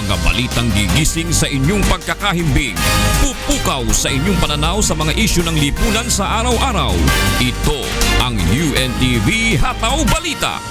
Mga balitang gigising sa inyong pagkakahimbing. Pupukaw sa inyong pananaw sa mga isyu ng lipunan sa araw-araw. Ito ang UNTV Hataw Balita.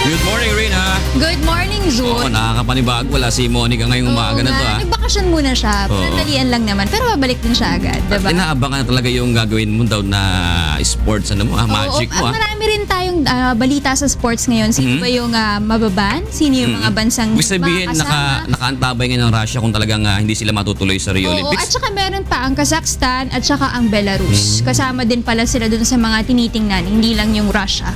Good morning, Rina. Good morning, Oo, June. nakakapanibag. Wala si Monica ngayong umaga na to. Nagbakasyon muna siya. Oo. Panandalian lang naman. Pero babalik din siya agad, At diba? inaabangan talaga yung gagawin mo daw na sports, magic mo. Marami rin tayong balita sa sports ngayon. Sino ba yung mababan? Sino yung mga bansang Ibig sabihin, makakasama? nakaantabay ngayon ng Russia kung talagang hindi sila matutuloy sa Rio Oo, Olympics. at saka meron pa ang Kazakhstan at saka ang Belarus. Kasama din pala sila dun sa mga tinitingnan, hindi lang yung Russia.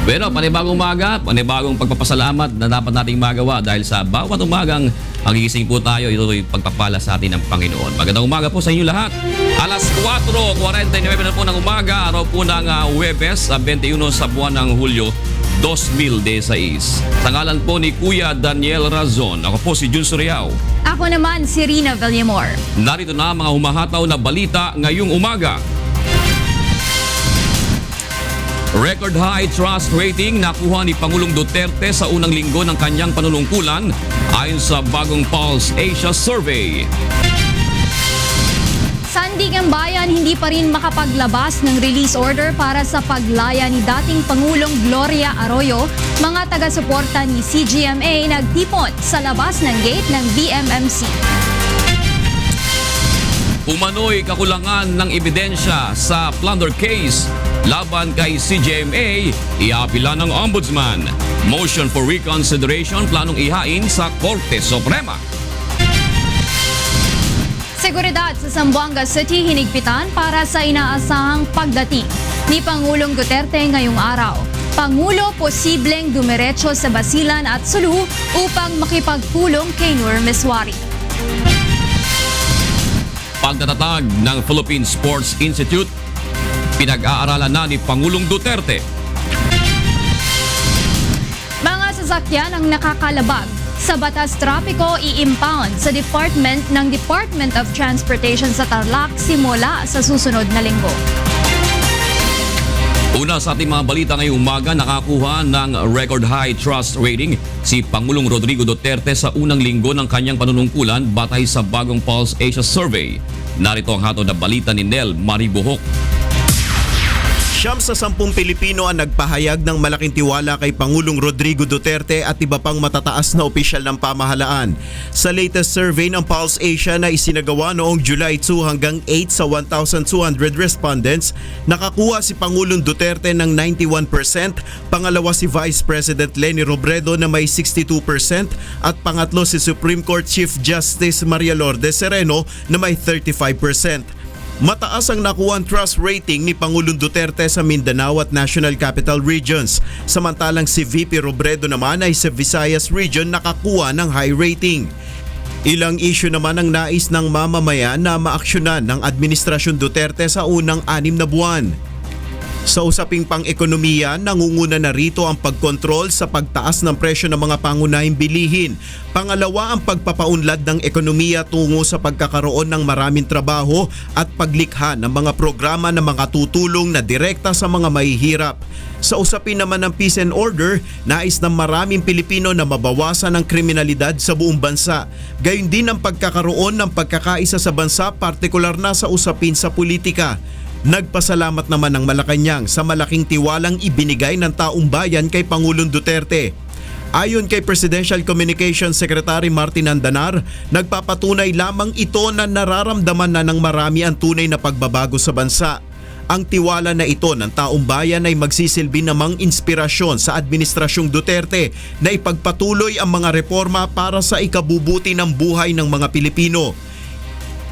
Pero panibagong umaga, panibagong pagpapasalamat na dapat nating magawa dahil sa bawat umagang magigising po tayo, ito'y pagpapala sa atin ng Panginoon. Magandang umaga po sa inyo lahat. Alas 4:49 na po ng umaga, araw po ng Huwebes, 21 sa buwan ng Hulyo 2016. Sa ngalan po ni Kuya Daniel Razon, ako po si Jun Suriao. Ako naman si Rina Villamor. Narito na mga humahataw na balita ngayong umaga. Record high trust rating nakuha ni Pangulong Duterte sa unang linggo ng kanyang panunungkulan ayon sa bagong Pulse Asia Survey. Sandigan Bayan hindi pa rin makapaglabas ng release order para sa paglaya ni dating Pangulong Gloria Arroyo. Mga taga-suporta ni CGMA nagtipon sa labas ng gate ng BMMC. Umano'y kakulangan ng ebidensya sa plunder case laban kay CGMA, iapila ng Ombudsman. Motion for reconsideration planong ihain sa Korte Suprema. Seguridad sa Zamboanga City hinigpitan para sa inaasahang pagdating ni Pangulong Duterte ngayong araw. Pangulo posibleng dumiretso sa Basilan at Sulu upang makipagpulong kay Nur Miswari. Pagtatatag ng Philippine Sports Institute, pinag-aaralan na ni Pangulong Duterte. Mga sasakyan ang nakakalabag sa batas trapiko i-impound sa Department of Transportation sa Tarlac simula sa susunod na linggo. Una sa ating mga balita ngayong umaga, nakakuha ng record high trust rating si Pangulong Rodrigo Duterte sa unang linggo ng kanyang panunungkulan batay sa bagong Pulse Asia Survey. Narito ang hatod na balita ni Nel Maribuhok. 9 sa 10 Pilipino ang nagpahayag ng malaking tiwala kay Pangulong Rodrigo Duterte at iba pang matataas na opisyal ng pamahalaan. Sa latest survey ng Pulse Asia na isinagawa noong July 2 hanggang 8 sa 1,200 respondents, nakakuha si Pangulong Duterte ng 91%, pangalawa si Vice President Leni Robredo na may 62% at pangatlo si Supreme Court Chief Justice Maria Lourdes Sereno na may 35%. Mataas ang nakuha trust rating ni Pangulong Duterte sa Mindanao at National Capital Regions. Samantalang si VP Robredo naman ay sa Visayas Region nakakuha ng high rating. Ilang issue naman ang nais ng mamamayan na maaksyonan ng Administrasyon Duterte sa unang 6 na buwan. Sa usaping pang-ekonomiya, nangunguna na rito ang pagkontrol sa pagtaas ng presyo ng mga pangunahing bilihin. Pangalawa ang pagpapaunlad ng ekonomiya tungo sa pagkakaroon ng maraming trabaho at paglikha ng mga programa na mga tutulong na direkta sa mga mahihirap. Sa usapin naman ng peace and order, nais ng maraming Pilipino na mabawasan ang kriminalidad sa buong bansa. Gayon din ang pagkakaroon ng pagkakaisa sa bansa, partikular na sa usapin sa politika. Nagpasalamat naman ng Malacanang sa malaking tiwalang ibinigay ng taong bayan kay Pangulong Duterte. Ayon kay Presidential Communications Secretary Martin Andanar, nagpapatunay lamang ito na nararamdaman na ng marami ang tunay na pagbabago sa bansa. Ang tiwala na ito ng taong bayan ay magsisilbi namang inspirasyon sa Administrasyong Duterte na ipagpatuloy ang mga reforma para sa ikabubuti ng buhay ng mga Pilipino.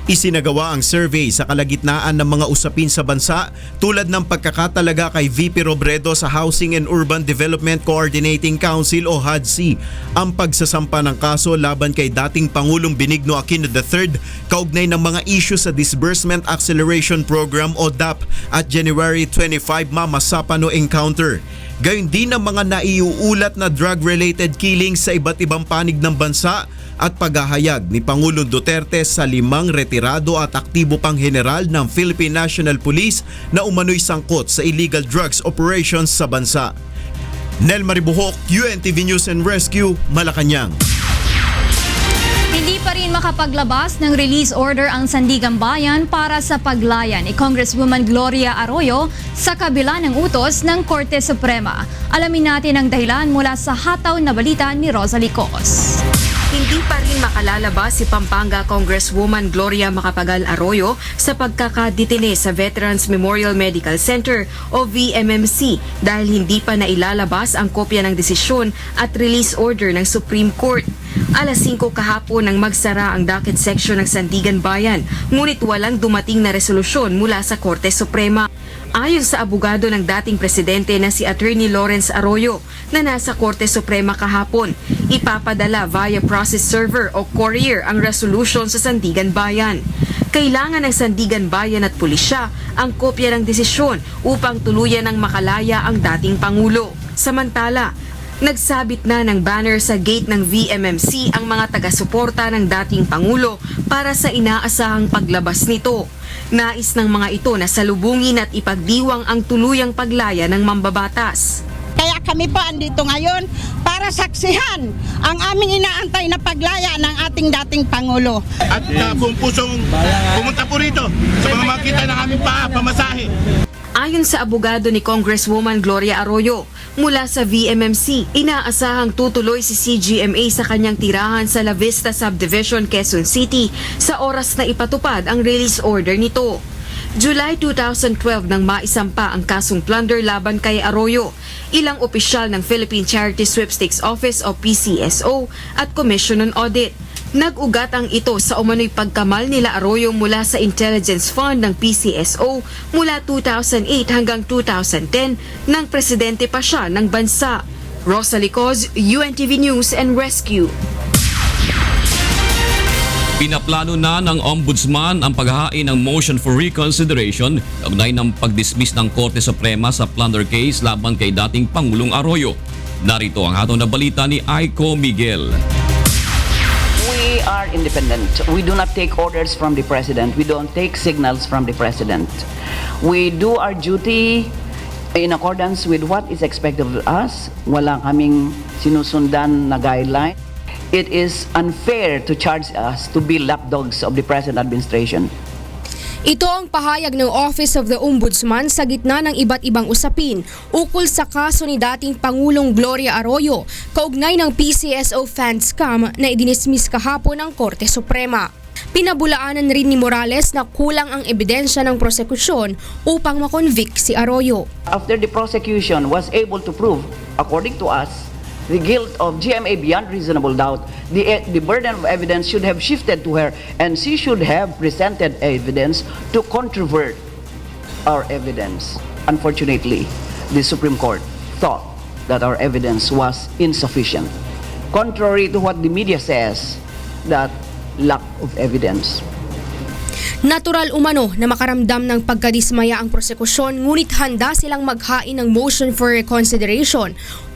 Isinagawa ang survey sa kalagitnaan ng mga usapin sa bansa tulad ng pagkakatalaga kay VP Robredo sa Housing and Urban Development Coordinating Council o HUDC, ang pagsasampa ng kaso laban kay dating Pangulong Benigno Aquino III kaugnay ng mga issue sa Disbursement Acceleration Program o DAP at January 25 Mama Sapano encounter. Gayon din ang mga naiuulat na drug-related killings sa iba't ibang panig ng bansa at paghahayag ni Pangulong Duterte sa 5 retirado at aktibo pang general ng Philippine National Police na umano'y sangkot sa illegal drugs operations sa bansa. Nel Maribuhok, UNTV News and Rescue, Malacanang. Hindi pa rin makapaglabas ng release order ang Sandigan Bayan para sa paglaya ni Congresswoman Gloria Arroyo sa kabila ng utos ng Korte Suprema. Alamin natin ang dahilan mula sa hataw na balita ni Rosalie Cos. Hindi pa rin makalalabas si Pampanga Congresswoman Gloria Macapagal Arroyo sa pagkakadetine sa Veterans Memorial Medical Center o VMMC dahil hindi pa nailalabas ang kopya ng desisyon at release order ng Supreme Court. Alas 5 kahapon nang magsara ang docket section ng Sandigan Bayan, ngunit walang dumating na resolusyon mula sa Korte Suprema. Ayon sa abogado ng dating presidente na si Attorney Lawrence Arroyo na nasa Korte Suprema kahapon, ipapadala via process server o courier ang resolution sa Sandigan Bayan. Kailangan ng Sandigan Bayan at pulisya ang kopya ng desisyon upang tuluyan ng makalaya ang dating Pangulo. Samantala, nagsabit na ng banner sa gate ng VMMC ang mga taga-suporta ng dating Pangulo para sa inaasahang paglabas nito. Nais ng mga ito na salubungin at ipagdiwang ang tuluyang paglaya ng mambabatas. Kaya kami po andito ngayon para saksihan ang aming inaantay na paglaya ng ating dating Pangulo. At buong pusong pumunta po rito sa mga makita ng aming pamasahe. Ayon sa abogado ni Congresswoman Gloria Arroyo, mula sa VMMC, inaasahang tutuloy si CGMA sa kanyang tirahan sa La Vista Subdivision, Quezon City sa oras na ipatupad ang release order nito. July 2012 nang maisampa ang kasong plunder laban kay Arroyo, ilang opisyal ng Philippine Charity Sweepstakes Office o PCSO at Commission on Audit. Nag-ugat ang ito sa umano'y pagkamal nila Arroyo mula sa Intelligence Fund ng PCSO mula 2008 hanggang 2010 nang presidente pa siya ng bansa. Rosalie Cos, UNTV News and Rescue. Pinaplano na ng Ombudsman ang paghahain ng motion for reconsideration kaugnay ng pagdismiss ng Korte Suprema sa plunder case laban kay dating Pangulong Arroyo. Narito ang hatong na balita ni Aiko Miguel. We are independent. We do not take orders from the President. We don't take signals from the President. We do our duty in accordance with what is expected of us. Wala kaming sinusundan na guideline. It is unfair to charge us to be lapdogs of the present administration. Ito ang pahayag ng Office of the Ombudsman sa gitna ng iba't ibang usapin ukol sa kaso ni dating Pangulong Gloria Arroyo kaugnay ng PCSO fan scam na idinismiss kahapon ng Korte Suprema. Pinabulaanan rin ni Morales na kulang ang ebidensya ng prosekusyon upang makonvict si Arroyo. After the prosecution was able to prove, according to us, the guilt of GMA beyond reasonable doubt, the burden of evidence should have shifted to her and she should have presented evidence to controvert our evidence. Unfortunately, the Supreme Court thought that our evidence was insufficient. Contrary to what the media says, that lack of evidence. Natural umano na makaramdam ng pagkadismaya ang prosekusyon ngunit handa silang maghain ng motion for reconsideration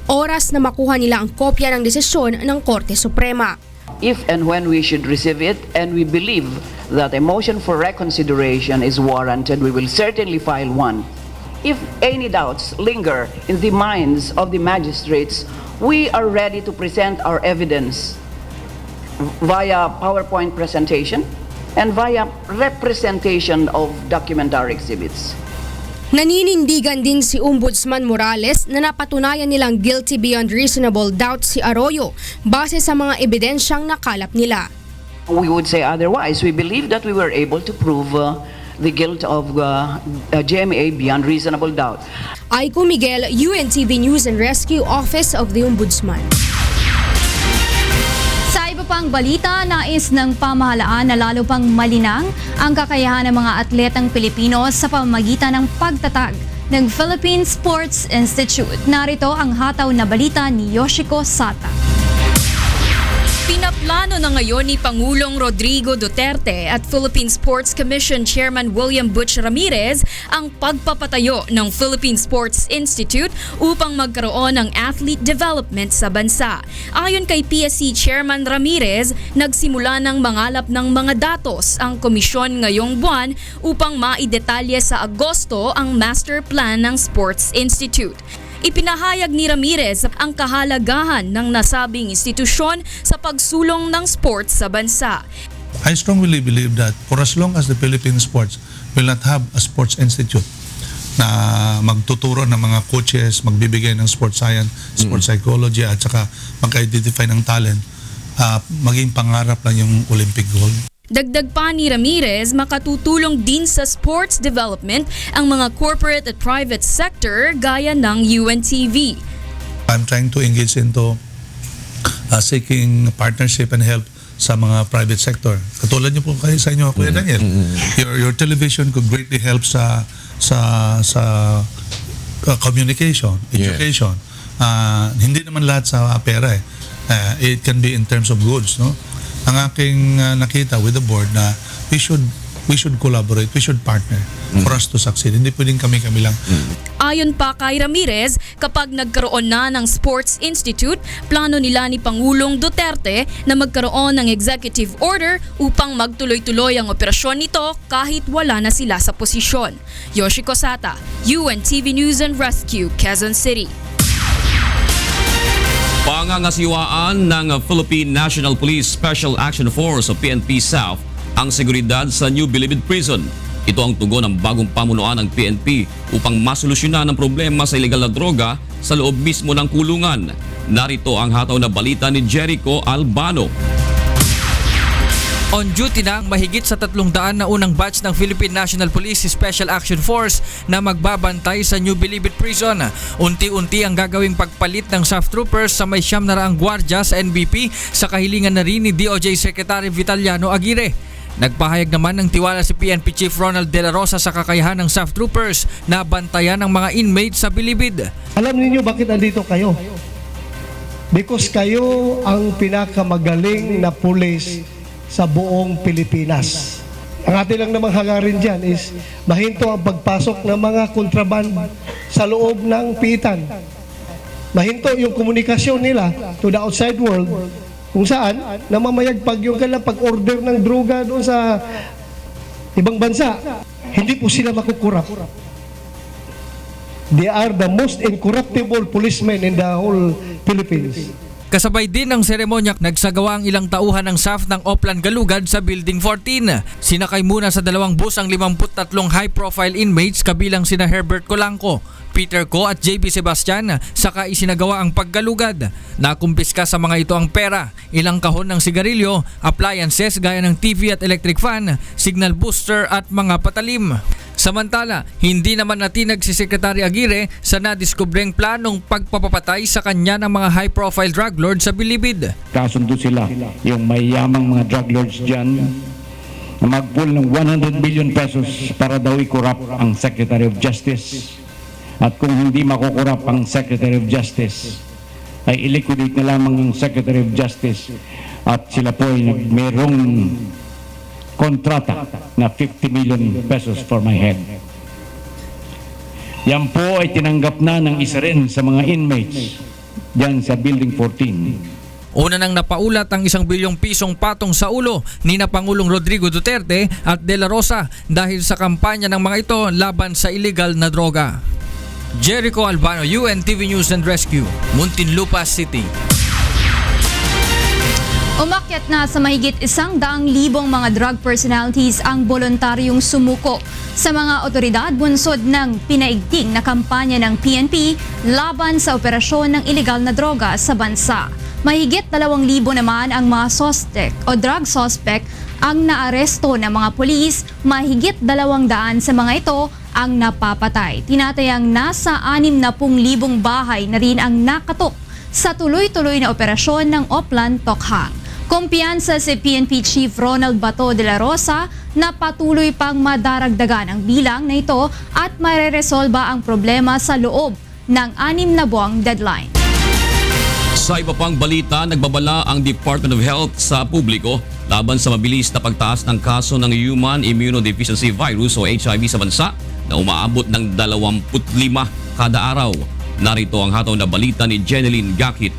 oras na makuha nila ang kopya ng desisyon ng Korte Suprema. If and when we should receive it and we believe that a motion for reconsideration is warranted, we will certainly file one. If any doubts linger in the minds of the magistrates, we are ready to present our evidence via PowerPoint presentation and via representation of documentary exhibits. Naninindigan din si Ombudsman Morales na napatunayan nilang guilty beyond reasonable doubt si Arroyo base sa mga ebidensyang nakalap nila. We would say otherwise. We believe that we were able to prove the guilt of GMA beyond reasonable doubt. Aiko Miguel, UNTV News and Rescue, Office of the Ombudsman. Sa iba pang ibang balita, nais ng pamahalaan na lalo pang malinang ang kakayahan ng mga atletang Pilipino sa pamamagitan ng pagtatag ng Philippine Sports Institute. Narito ang hataw na balita ni Yoshiko Sata. Pinaplano na ngayon ni Pangulong Rodrigo Duterte at Philippine Sports Commission Chairman William Butch Ramirez ang pagpapatayo ng Philippine Sports Institute upang magkaroon ng athlete development sa bansa. Ayon kay PSC Chairman Ramirez, nagsimula ng mangalap ng mga datos ang komisyon ngayong buwan upang maidetalye sa Agosto ang master plan ng Sports Institute. Ipinahayag ni Ramirez ang kahalagahan ng nasabing institusyon sa pagsulong ng sports sa bansa. I strongly believe that for as long as the Philippine sports will not have a sports institute na magtuturo ng mga coaches, magbibigay ng sports science, sports psychology at saka mag-identify ng talent, maging pangarap lang yung Olympic gold. Dagdag pa ni Ramirez, makatutulong din sa sports development ang mga corporate at private sector gaya ng UNTV. I'm trying to engage into seeking partnership and help sa mga private sector. Katulad niyo po kayo sa inyo, Kuya Daniel. Your television could greatly help sa communication, education. Hindi naman lahat sa pera eh. It can be in terms of goods, no? Ang aking nakita with the board na we should collaborate, we should partner for us to succeed. Hindi pwedeng kami-kami lang. Ayon pa kay Ramirez, kapag nagkaroon na ng Sports Institute, plano nila ni Pangulong Duterte na magkaroon ng executive order upang magtuloy-tuloy ang operasyon nito kahit wala na sila sa posisyon. Yoshiko Sata, UNTV News and Rescue, Quezon City. Pangangasiwaan ng Philippine National Police Special Action Force o PNP South ang seguridad sa New Bilibid Prison. Ito ang tugon ng bagong pamunuan ng PNP upang masolusyonan ang problema sa ilegal na droga sa loob mismo ng kulungan. Narito ang hataw na balita ni Jericho Albano. On duty na ang mahigit sa 300 na unang batch ng Philippine National Police Special Action Force na magbabantay sa New Bilibid Prison. Unti-unti ang gagawing pagpalit ng SAF troopers sa may 900 gwardya sa NBP sa kahilingan na rin ni DOJ Secretary Vitaliano Aguirre. Nagpahayag naman ng tiwala si PNP Chief Ronald De La Rosa sa kakayahan ng SAF troopers na bantayan ng mga inmates sa Bilibid. Alam niyo bakit andito kayo? Because kayo ang pinakamagaling na pulis sa buong Pilipinas. Ang atin lang namang hangarin dyan is mahinto ang pagpasok ng mga kontraband sa loob ng piitan. Mahinto yung komunikasyon nila to the outside world kung saan namamayagpag yung kanilang pag-order ng droga doon sa ibang bansa. Hindi po sila makukurap. They are the most incorruptible policemen in the whole Philippines. Kasabay din ng seremonya, nagsagawa ang ilang tauhan ng SAF ng Oplan Galugad sa Building 14. Sinakay muna sa 2 bus ang 53 high-profile inmates kabilang sina Herbert Colanco, Peter Co at JB Sebastian, saka isinagawa ang paggalugad. Nakumpiska sa mga ito ang pera, ilang kahon ng sigarilyo, appliances gaya ng TV at electric fan, signal booster at mga patalim. Samantala, hindi naman natinag si Secretary Aguirre sa nadiskubreng planong pagpapapatay sa kanya ng mga high-profile drug lords sa Bilibid. Kasundo sila, yung mayamang mga drug lords dyan, na mag-pull ng 100 billion pesos para daw i-corrupt ang Secretary of Justice. At kung hindi makukurap ang Secretary of Justice, ay i-liquidate na lamang ang Secretary of Justice at sila po ay mayroong kontrata na 50 million pesos for my head. Yan po ay tinanggap na ng isa rin sa mga inmates dyan sa Building 14. Una nang napaulat ang 1 bilyong pisong patong sa ulo ni na Pangulong Rodrigo Duterte at De La Rosa dahil sa kampanya ng mga ito laban sa illegal na droga. Jericho Albano, UNTV News and Rescue, Muntinlupa City. Umakyat na sa mahigit 100,000 mga drug personalities ang voluntaryong sumuko sa mga otoridad bunsod ng pinaigting na kampanya ng PNP laban sa operasyon ng ilegal na droga sa bansa. Mahigit 2,000 naman ang mga suspect o drug suspect ang naaresto ng mga pulis, mahigit 200 sa mga ito ang napapatay. Tinatayang nasa 60,000 bahay na rin ang nakatok sa tuloy-tuloy na operasyon ng Oplan Tokhang. Kumpiyansa si PNP Chief Ronald Bato de la Rosa na patuloy pang madaragdagan ang bilang na ito at mareresolba ang problema sa loob ng 6 na buwang deadline. Sa iba pang balita, nagbabala ang Department of Health sa publiko laban sa mabilis na pagtaas ng kaso ng Human Immunodeficiency Virus o HIV sa bansa na umaabot ng 25 kada araw. Narito ang hataw na balita ni Jeneline Gakit.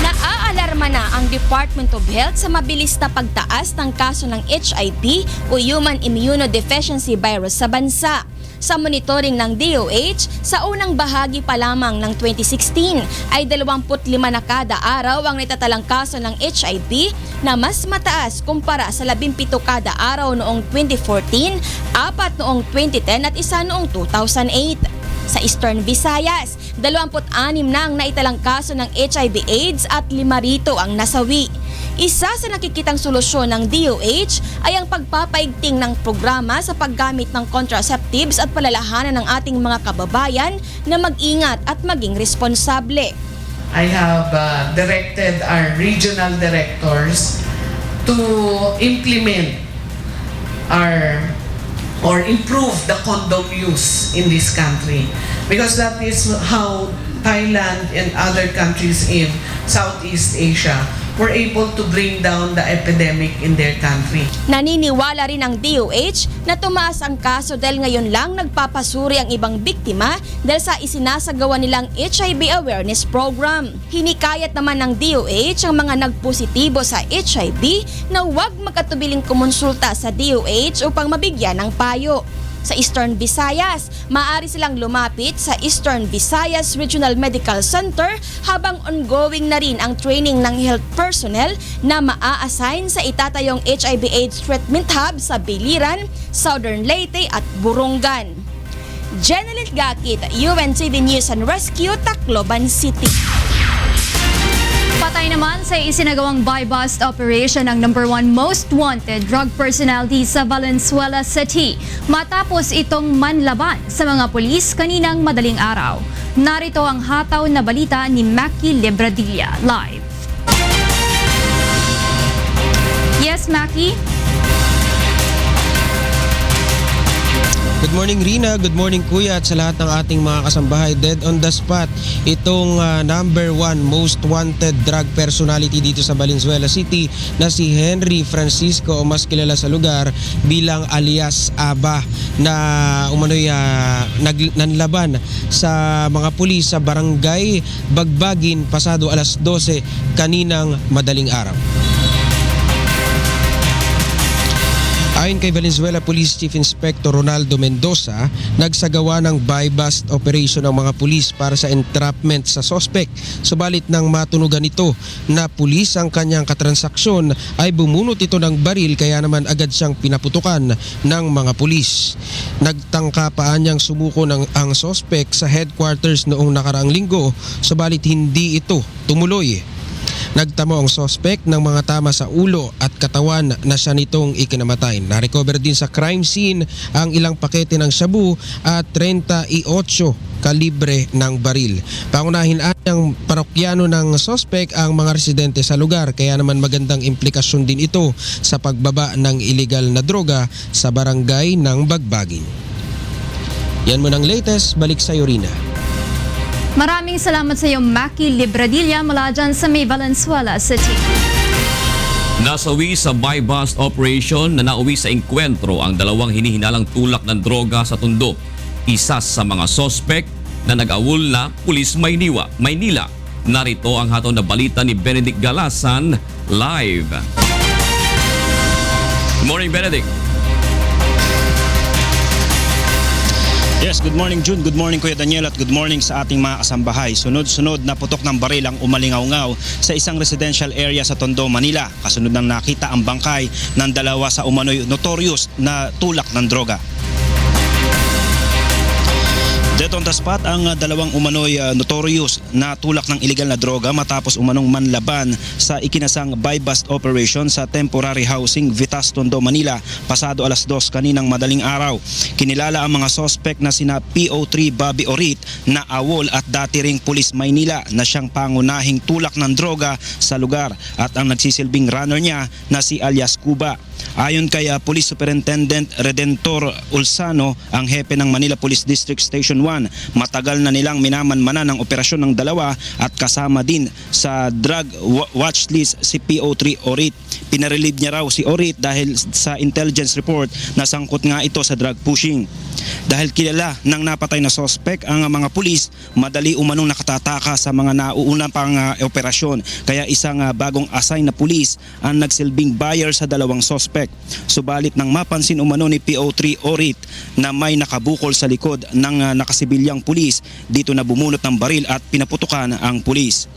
Naaalarma na ang Department of Health sa mabilis na pagtaas ng kaso ng HIV o Human Immunodeficiency Virus sa bansa. Sa monitoring ng DOH, sa unang bahagi pa lamang ng 2016 ay 25 na kada araw ang natatalang kaso ng HIV na mas mataas kumpara sa 17 kada araw noong 2014, 4 noong 2010 at 1 noong 2008. Sa Eastern Visayas, 26 na ang naitalang kaso ng HIV/AIDS at 5 rito ang nasawi. Isa sa nakikitang solusyon ng DOH ay ang pagpapaigting ng programa sa paggamit ng contraceptives at palalahanan ng ating mga kababayan na mag-ingat at maging responsable. I have directed our regional directors to implement or improve the condom use in this country, because that is how Thailand and other countries in Southeast Asia were able to bring down the epidemic in their country. Naniniwala rin ang DOH na tumaas ang kaso dahil ngayon lang nagpapasuri ang ibang biktima dahil sa isinasagawa nilang HIV awareness program. Hinikayat naman ng DOH ang mga nagpositibo sa HIV na huwag magkatubiling kumonsulta sa DOH upang mabigyan ng payo. Sa Eastern Visayas, maaari silang lumapit sa Eastern Visayas Regional Medical Center habang ongoing na rin ang training ng health personnel na maa-assign sa itatayong HIV/AIDS treatment hub sa Biliran, Southern Leyte at Burungan. Jeneline Gakit, UNTV News and Rescue, Tacloban City. Patay naman sa isinagawang buy-bust operation ng number 1 most wanted drug personality sa Valenzuela City matapos itong manlaban sa mga pulis kaninang madaling araw. Narito ang hataw na balita ni Mackie Libradilla live. Yes, Mackie? Good morning Rina, good morning Kuya at sa lahat ng ating mga kasambahay. Dead on the spot itong number 1 most wanted drug personality dito sa Valenzuela City na si Henry Francisco o mas kilala sa lugar bilang alias Aba na umano'y nanlaban sa mga pulis sa barangay Bagbagin pasado alas 12 kaninang madaling araw. Ayon kay Valenzuela Police Chief Inspector Ronaldo Mendoza, nagsagawa ng buy-bust operation ng mga pulis para sa entrapment sa suspect. Subalit nang matunugan nito na pulis ang kanyang katransaksyon ay bumunot ito ng baril kaya naman agad siyang pinaputukan ng mga pulis. Nagtangka pa niyang sumuko ang suspect sa headquarters noong nakaraang linggo, subalit hindi ito tumuloy. Nagtamo ang suspect ng mga tama sa ulo at katawan na siya nitong ikinamatay. Na-recover din sa crime scene ang ilang pakete ng shabu at 38 kalibre ng baril. Pangunahin ang parokyano ng suspect ang mga residente sa lugar kaya naman magandang implikasyon din ito sa pagbaba ng illegal na droga sa barangay ng Bagbagin. Yan mo ng latest, balik sa Rina. Maraming salamat sa iyo, Mackie Libradilla, mula dyan sa may Valenzuela City. Nasawi sa buy-bust operation na nauwi sa engkwentro ang dalawang hinihinalang tulak ng droga sa Tondo. Isa sa mga sospek na nag-awol na pulis Maynila. Narito ang hataw na balita ni Benedict Galasan live. Good morning, Benedict. Yes, good morning June, good morning Kuya Daniel at good morning sa ating mga kasambahay. Sunod-sunod na putok ng baril ang umalingaw-ngaw sa isang residential area sa Tondo, Manila. Kasunod ng nakita ang bangkay ng dalawa sa umano'y notorious na tulak ng droga. Dead on the spot ang dalawang umano'y notorious na tulak ng illegal na droga matapos umanong manlaban sa ikinasang buy-bust operation sa temporary housing Vitas, Tondo, Manila pasado alas 2 kaninang madaling araw. Kinilala ang mga suspect na sina PO3 Bobby Orit na awol at dati ring pulis Maynila na siyang pangunahing tulak ng droga sa lugar at ang nagsisilbing runner niya na si alias Cuba. Ayon kay Police Superintendent Redentor Ulsano, ang hepe ng Manila Police District Station 1, matagal na nilang minamanmanan ang operasyon ng dalawa at kasama din sa drug watch list si PO3 Orit. Pinarelieve niya raw si Orit dahil sa intelligence report na sangkot nga ito sa drug pushing. Dahil kilala ng napatay na suspect ang mga pulis, madali umanong nakatataka sa mga nauuna pang operasyon. Kaya isang bagong assign na pulis ang nagsilbing buyer sa dalawang suspect. Subalit nang mapansin umano ni PO3 Orit na may nakabukol sa likod ng nakasibilyang pulis, dito na bumunot ng baril at pinaputukan ang pulis.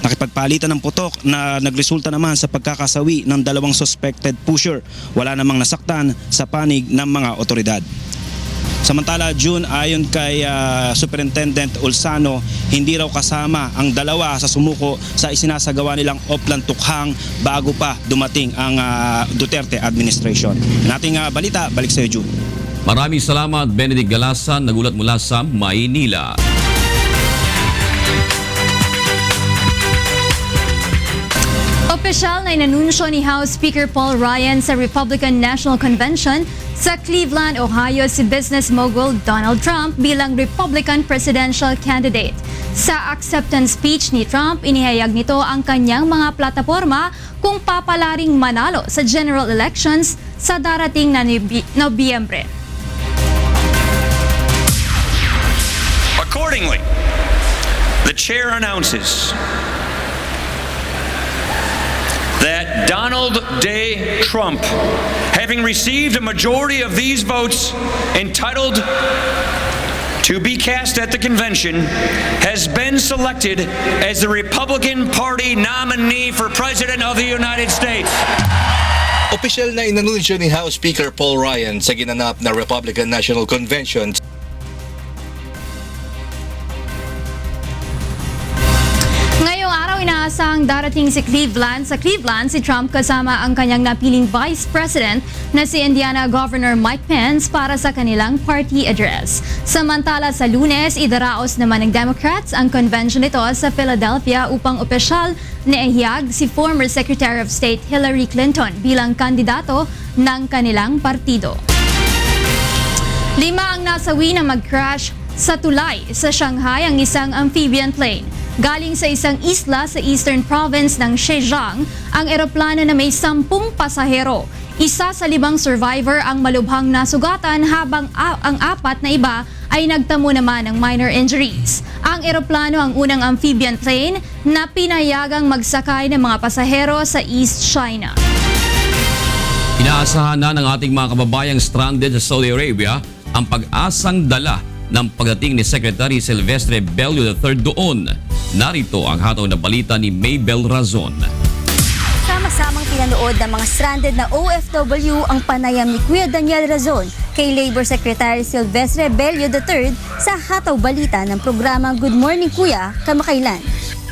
Nakipagpalitan ng putok na nagresulta naman sa pagkakasawi ng dalawang suspected pusher. Wala namang nasaktan sa panig ng mga otoridad. Samantala, June, ayon kay Superintendent Ulsano, hindi raw kasama ang dalawa sa sumuko sa isinasagawa nilang Oplan Tukhang bago pa dumating ang Duterte administration. Nating balita, balik sa iyo, June. Maraming salamat, Benedict Galasan, nagulat mula sa Maynila. Opisyal na inanunsyo ni House Speaker Paul Ryan sa Republican National Convention sa Cleveland, Ohio si business mogul Donald Trump bilang Republican presidential candidate. Sa acceptance speech ni Trump, inihayag nito ang kanyang mga plataforma kung papalaring manalo sa general elections sa darating na Nobyembre. Accordingly, the chair announces that Donald J. Trump, having received a majority of these votes entitled to be cast at the convention, has been selected as the Republican Party nominee for President of the United States. Opisyal na inanunsyo ni House Speaker Paul Ryan sa ginanap na Republican National Convention. Inaasahang darating sa Cleveland si Trump kasama ang kanyang napiling Vice President na si Indiana Governor Mike Pence para sa kanilang party address. Samantala sa Lunes, idaraos naman ng Democrats ang convention nito sa Philadelphia upang opisyal na ihayag si former Secretary of State Hillary Clinton bilang kandidato ng kanilang partido. 5 ang nasawi na mag-crash sa tulay sa Shanghai ang isang amphibian plane. Galing sa isang isla sa eastern province ng Zhejiang, ang eroplano na may 10 pasahero. Isa sa 5 survivor ang malubhang nasugatan habang ang 4 na iba ay nagtamo naman ng minor injuries. Ang eroplano ang unang amphibian plane na pinayagang magsakay ng mga pasahero sa East China. Inaasahan na ng ating mga kababayang stranded sa Saudi Arabia ang pag-asang dala ng pagdating ni Secretary Silvestre Bello III doon. Narito ang hataw na balita ni Maybel Razon. Sama-samang pinanood ng mga stranded na OFW ang panayam ni Kuya Daniel Razon kay Labor Secretary Silvestre Bello III sa hataw balita ng programang Good Morning Kuya kamakailan.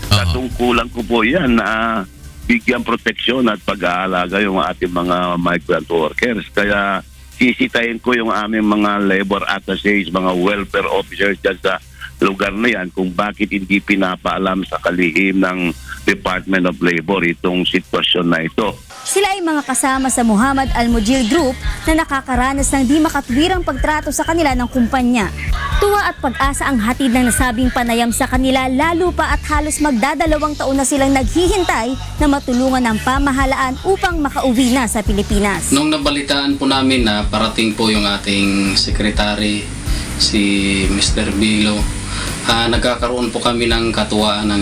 Katungkulan ko po yan na bigyan proteksyon at pag-aalaga yung ating mga migrant workers. Kaya sisitayin ko yung aming mga labor attaches, mga welfare officers dyan sa lugar na yan kung bakit hindi pinapaalam sa kalihim ng Department of Labor itong sitwasyon na ito. Sila ay mga kasama sa Muhammad Al-Mujil Group na nakakaranas ng di makatwirang pagtrato sa kanila ng kumpanya. Tuwa at pag-asa ang hatid ng nasabing panayam sa kanila lalo pa at halos magdadalawang taon na silang naghihintay na matulungan ng pamahalaan upang makauwi na sa Pilipinas. Nung nabalitaan po namin na parating po yung ating sekretary, si Mr. Bilo, nagkakaroon po kami ng katuwaan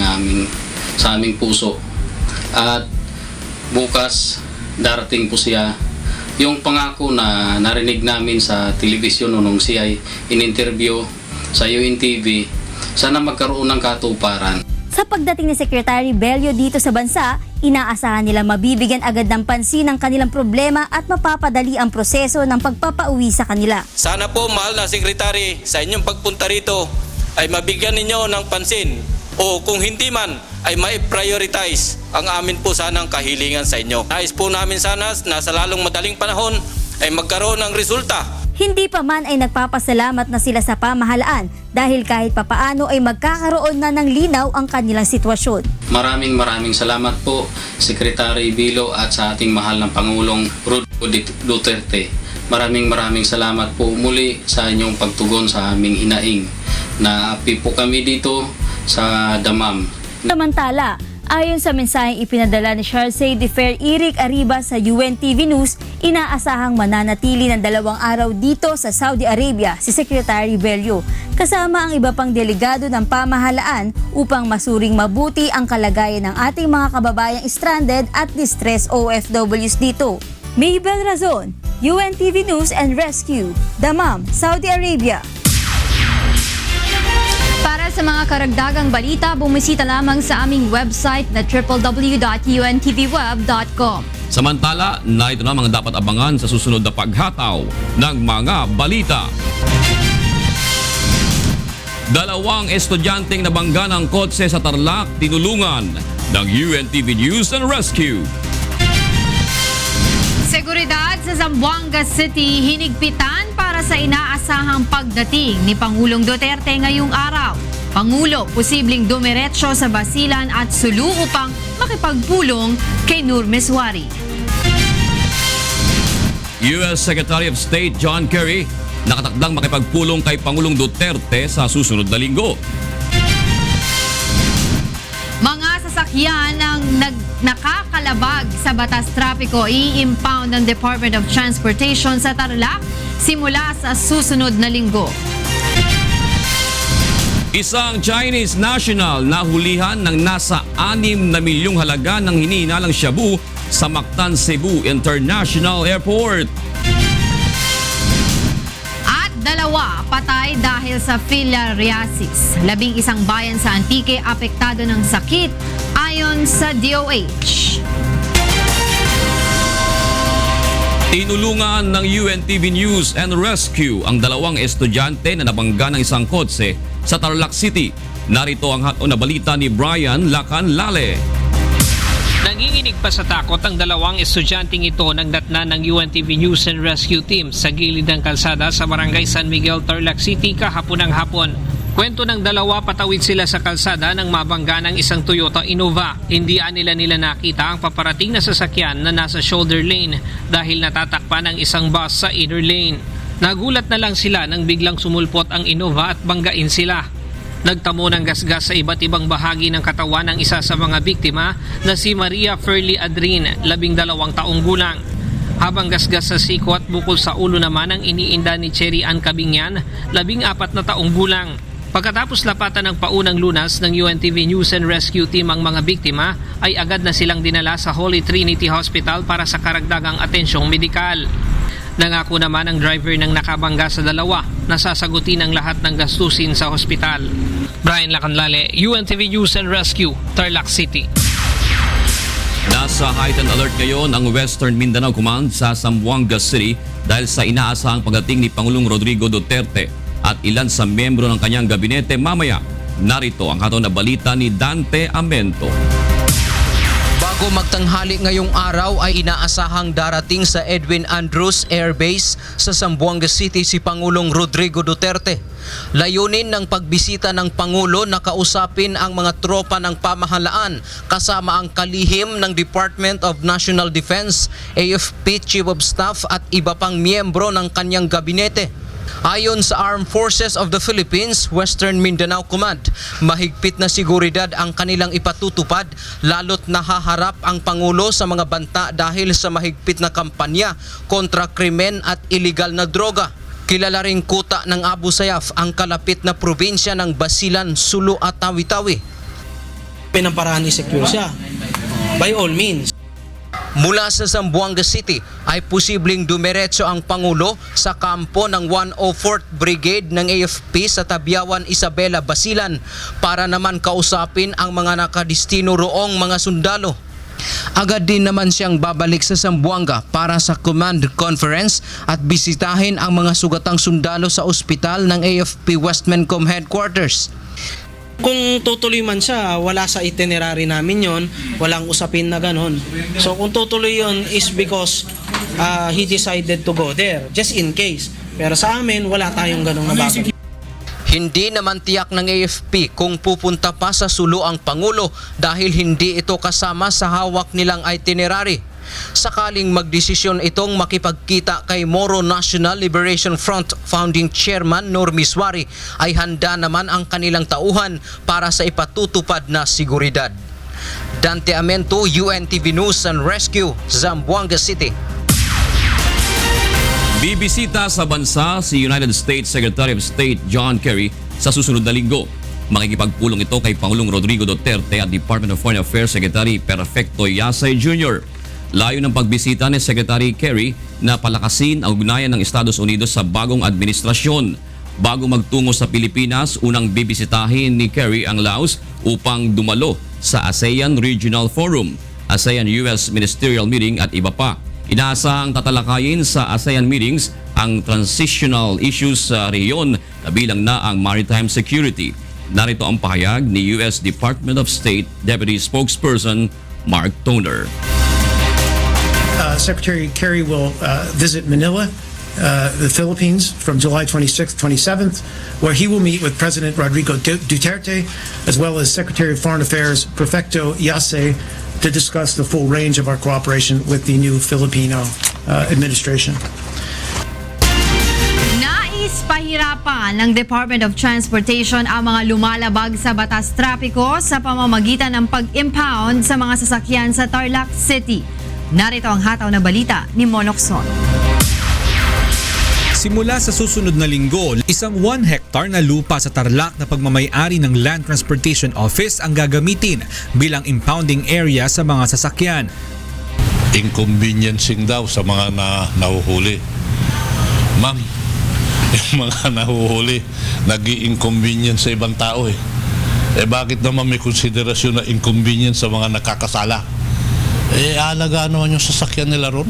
sa aming puso. At bukas darating po siya. Yung pangako na narinig namin sa telebisyon nung siya ay in-interview sa UNTV, sana magkaroon ng katuparan. Sa pagdating ni Secretary Bello dito sa bansa, inaasahan nila mabibigyan agad ng pansin ang kanilang problema at mapapadali ang proseso ng pagpapauwi sa kanila. Sana po, mahal na Secretary, sa inyong pagpunta rito ay mabigyan ninyo ng pansin o kung hindi man ay mai-prioritize ang amin po sanang kahilingan sa inyo. Nais po namin sana na sa lalong madaling panahon ay magkaroon ng resulta. Hindi pa man ay nagpapasalamat na sila sa pamahalaan dahil kahit papaano ay magkakaroon na ng linaw ang kanilang sitwasyon. Maraming salamat po, Secretary Bilo at sa ating mahal ng Pangulong Rodrigo Duterte. Maraming salamat po muli sa inyong pagtugon sa aming hinaing. Naapi po kami dito sa Damam. Samantala, ayon sa mensaheng ipinadala ni Charcey de Fer Eric Arriba sa UNTV News, inaasahang mananatili ng 2 araw dito sa Saudi Arabia si Secretary Bello, kasama ang iba pang delegado ng pamahalaan upang masuring mabuti ang kalagayan ng ating mga kababayang stranded at distressed OFWs dito. Maybel Razon, UNTV News and Rescue, Damam, Saudi Arabia. Para sa mga karagdagang balita, bumisita lamang sa aming website na www.untvweb.com. Samantala, ito na mga dapat abangan sa susunod na paghataw ng mga balita. 2 estudyanteng nabangga ng kotse sa Tarlac, tinulungan ng UNTV News and Rescue. Seguridad sa Zamboanga City hinigpitan para sa inaasahang pagdating ni Pangulong Duterte ngayong araw. Pangulo, posibleng dumiretso sa Basilan at Sulu upang makipagpulong kay Nur Meswari. U.S. Secretary of State John Kerry nakatakdang makipagpulong kay Pangulong Duterte sa susunod na linggo. Mga sasakyan ng nakakalabag sa batas trapiko i-impound ng Department of Transportation sa Tarlac simula sa susunod na linggo. Isang Chinese national nahulihan ng nasa 6 na milyong halaga ng hinihinalang shabu sa Mactan, Cebu International Airport. At 2 patay dahil sa filariasis. 11 bayan sa Antique apektado ng sakit ayon sa DOH. Tinulungan ng UNTV News and Rescue ang 2 estudyante na nabangga ng isang kotse sa Tarlac City. Narito ang hot-on na balita ni Brian Lacanlale. Nanginginig pa sa takot ang 2 estudyanteng ito nang datnan ng UNTV News and Rescue Team sa gilid ng kalsada sa Barangay San Miguel, Tarlac City kahapon ng hapon. Kwento ng 2, patawid sila sa kalsada nang mabangga ng isang Toyota Innova. Hindi nila nakita ang paparating na sasakyan na nasa shoulder lane dahil natatakpan ang isang bus sa inner lane. Nagulat na lang sila nang biglang sumulpot ang Innova at banggain sila. Nagtamo ng gasgas sa iba't ibang bahagi ng katawan ng isa sa mga biktima na si Maria Ferly Adrin, 12 taong gulang. Habang gasgas sa siko at bukol sa ulo naman ang iniinda ni Cherry Ann Cabingyan, 14 na taong gulang. Pagkatapos lapatan ng paunang lunas ng UNTV News and Rescue Team ang mga biktima, ay agad na silang dinala sa Holy Trinity Hospital para sa karagdagang atensyong medikal. Nangako naman ang driver ng nakabangga sa 2 na sasagutin ang lahat ng gastusin sa hospital. Brian Lacanlale, UNTV News and Rescue, Tarlac City. Nasa heightened alert ngayon ang Western Mindanao Command sa Zamboanga City dahil sa inaasahang pagdating ni Pangulong Rodrigo Duterte at ilan sa membro ng kanyang gabinete mamaya. Narito ang hot-on na balita ni Dante Amento. Bago magtanghali ngayong araw ay inaasahang darating sa Edwin Andrews Air Base sa Zamboanga City si Pangulong Rodrigo Duterte. Layunin ng pagbisita ng Pangulo na kausapin ang mga tropa ng pamahalaan kasama ang kalihim ng Department of National Defense, AFP Chief of Staff at iba pang miyembro ng kanyang gabinete. Ayon sa Armed Forces of the Philippines, Western Mindanao Command, mahigpit na seguridad ang kanilang ipatutupad lalo't nahaharap ang Pangulo sa mga banta dahil sa mahigpit na kampanya kontra krimen at iligal na droga. Kilala ring kuta ng Abu Sayyaf ang kalapit na probinsya ng Basilan, Sulu at Tawi-Tawi. Pinaparaan i-secure siya. By all means. Mula sa Zamboanga City ay posibleng dumiretso ang Pangulo sa kampo ng 104th Brigade ng AFP sa Tabiawan, Isabela, Basilan para naman kausapin ang mga nakadistino roong mga sundalo. Agad din naman siyang babalik sa Zamboanga para sa command conference at bisitahin ang mga sugatang sundalo sa ospital ng AFP Westmencom Headquarters. Kung tutuloy man siya, wala sa itinerary namin yon, walang usapin na ganon. So kung tutuloy yon is because he decided to go there, just in case. Pero sa amin, wala tayong ganong nababag. Hindi naman tiyak ng AFP kung pupunta pa sa Sulu ang Pangulo dahil hindi ito kasama sa hawak nilang itinerary. Sakaling magdesisyon itong makipagkita kay Moro National Liberation Front Founding Chairman Normi Suari, ay handa naman ang kanilang tauhan para sa ipatutupad na seguridad. Dante Amento, UNTV News and Rescue, Zamboanga City. Bibisita sa bansa si United States Secretary of State John Kerry sa susunod na linggo. Makikipagpulong ito kay Pangulong Rodrigo Duterte at Department of Foreign Affairs Secretary Perfecto Yasay Jr. Layo ng pagbisita ni Secretary Kerry na palakasin ang ugnayan ng Estados Unidos sa bagong administrasyon. Bago magtungo sa Pilipinas, unang bibisitahin ni Kerry ang Laos upang dumalo sa ASEAN Regional Forum, ASEAN-US Ministerial Meeting at iba pa. Inaasahang tatalakayin sa ASEAN meetings ang transitional issues sa rehiyon kabilang na ang maritime security. Narito ang pahayag ni US Department of State Deputy Spokesperson Mark Toner. Secretary Kerry will visit Manila, the Philippines, from July 26th, 27th, where he will meet with President Rodrigo Duterte, as well as Secretary of Foreign Affairs Perfecto Yasay, to discuss the full range of our cooperation with the new Filipino administration. Nais pahirapan ng Department of Transportation ang mga lumalabag sa batas trapiko sa pamamagitan ng pag-impound sa mga sasakyan sa Tarlac City. Narito ang hataw na balita ni Monokson. Simula sa susunod na linggo, isang 1 hectare na lupa sa Tarlac na pagmamay-ari ng Land Transportation Office ang gagamitin bilang impounding area sa mga sasakyan. Inconveniencing daw sa mga nahuhuli. Ma'am, yung mga nahuhuli, nag-i-inconvenience sa ibang tao eh. Bakit naman may konsiderasyon na inconvenience sa mga nakakasala? Alagaan naman yung sasakyan nila ron.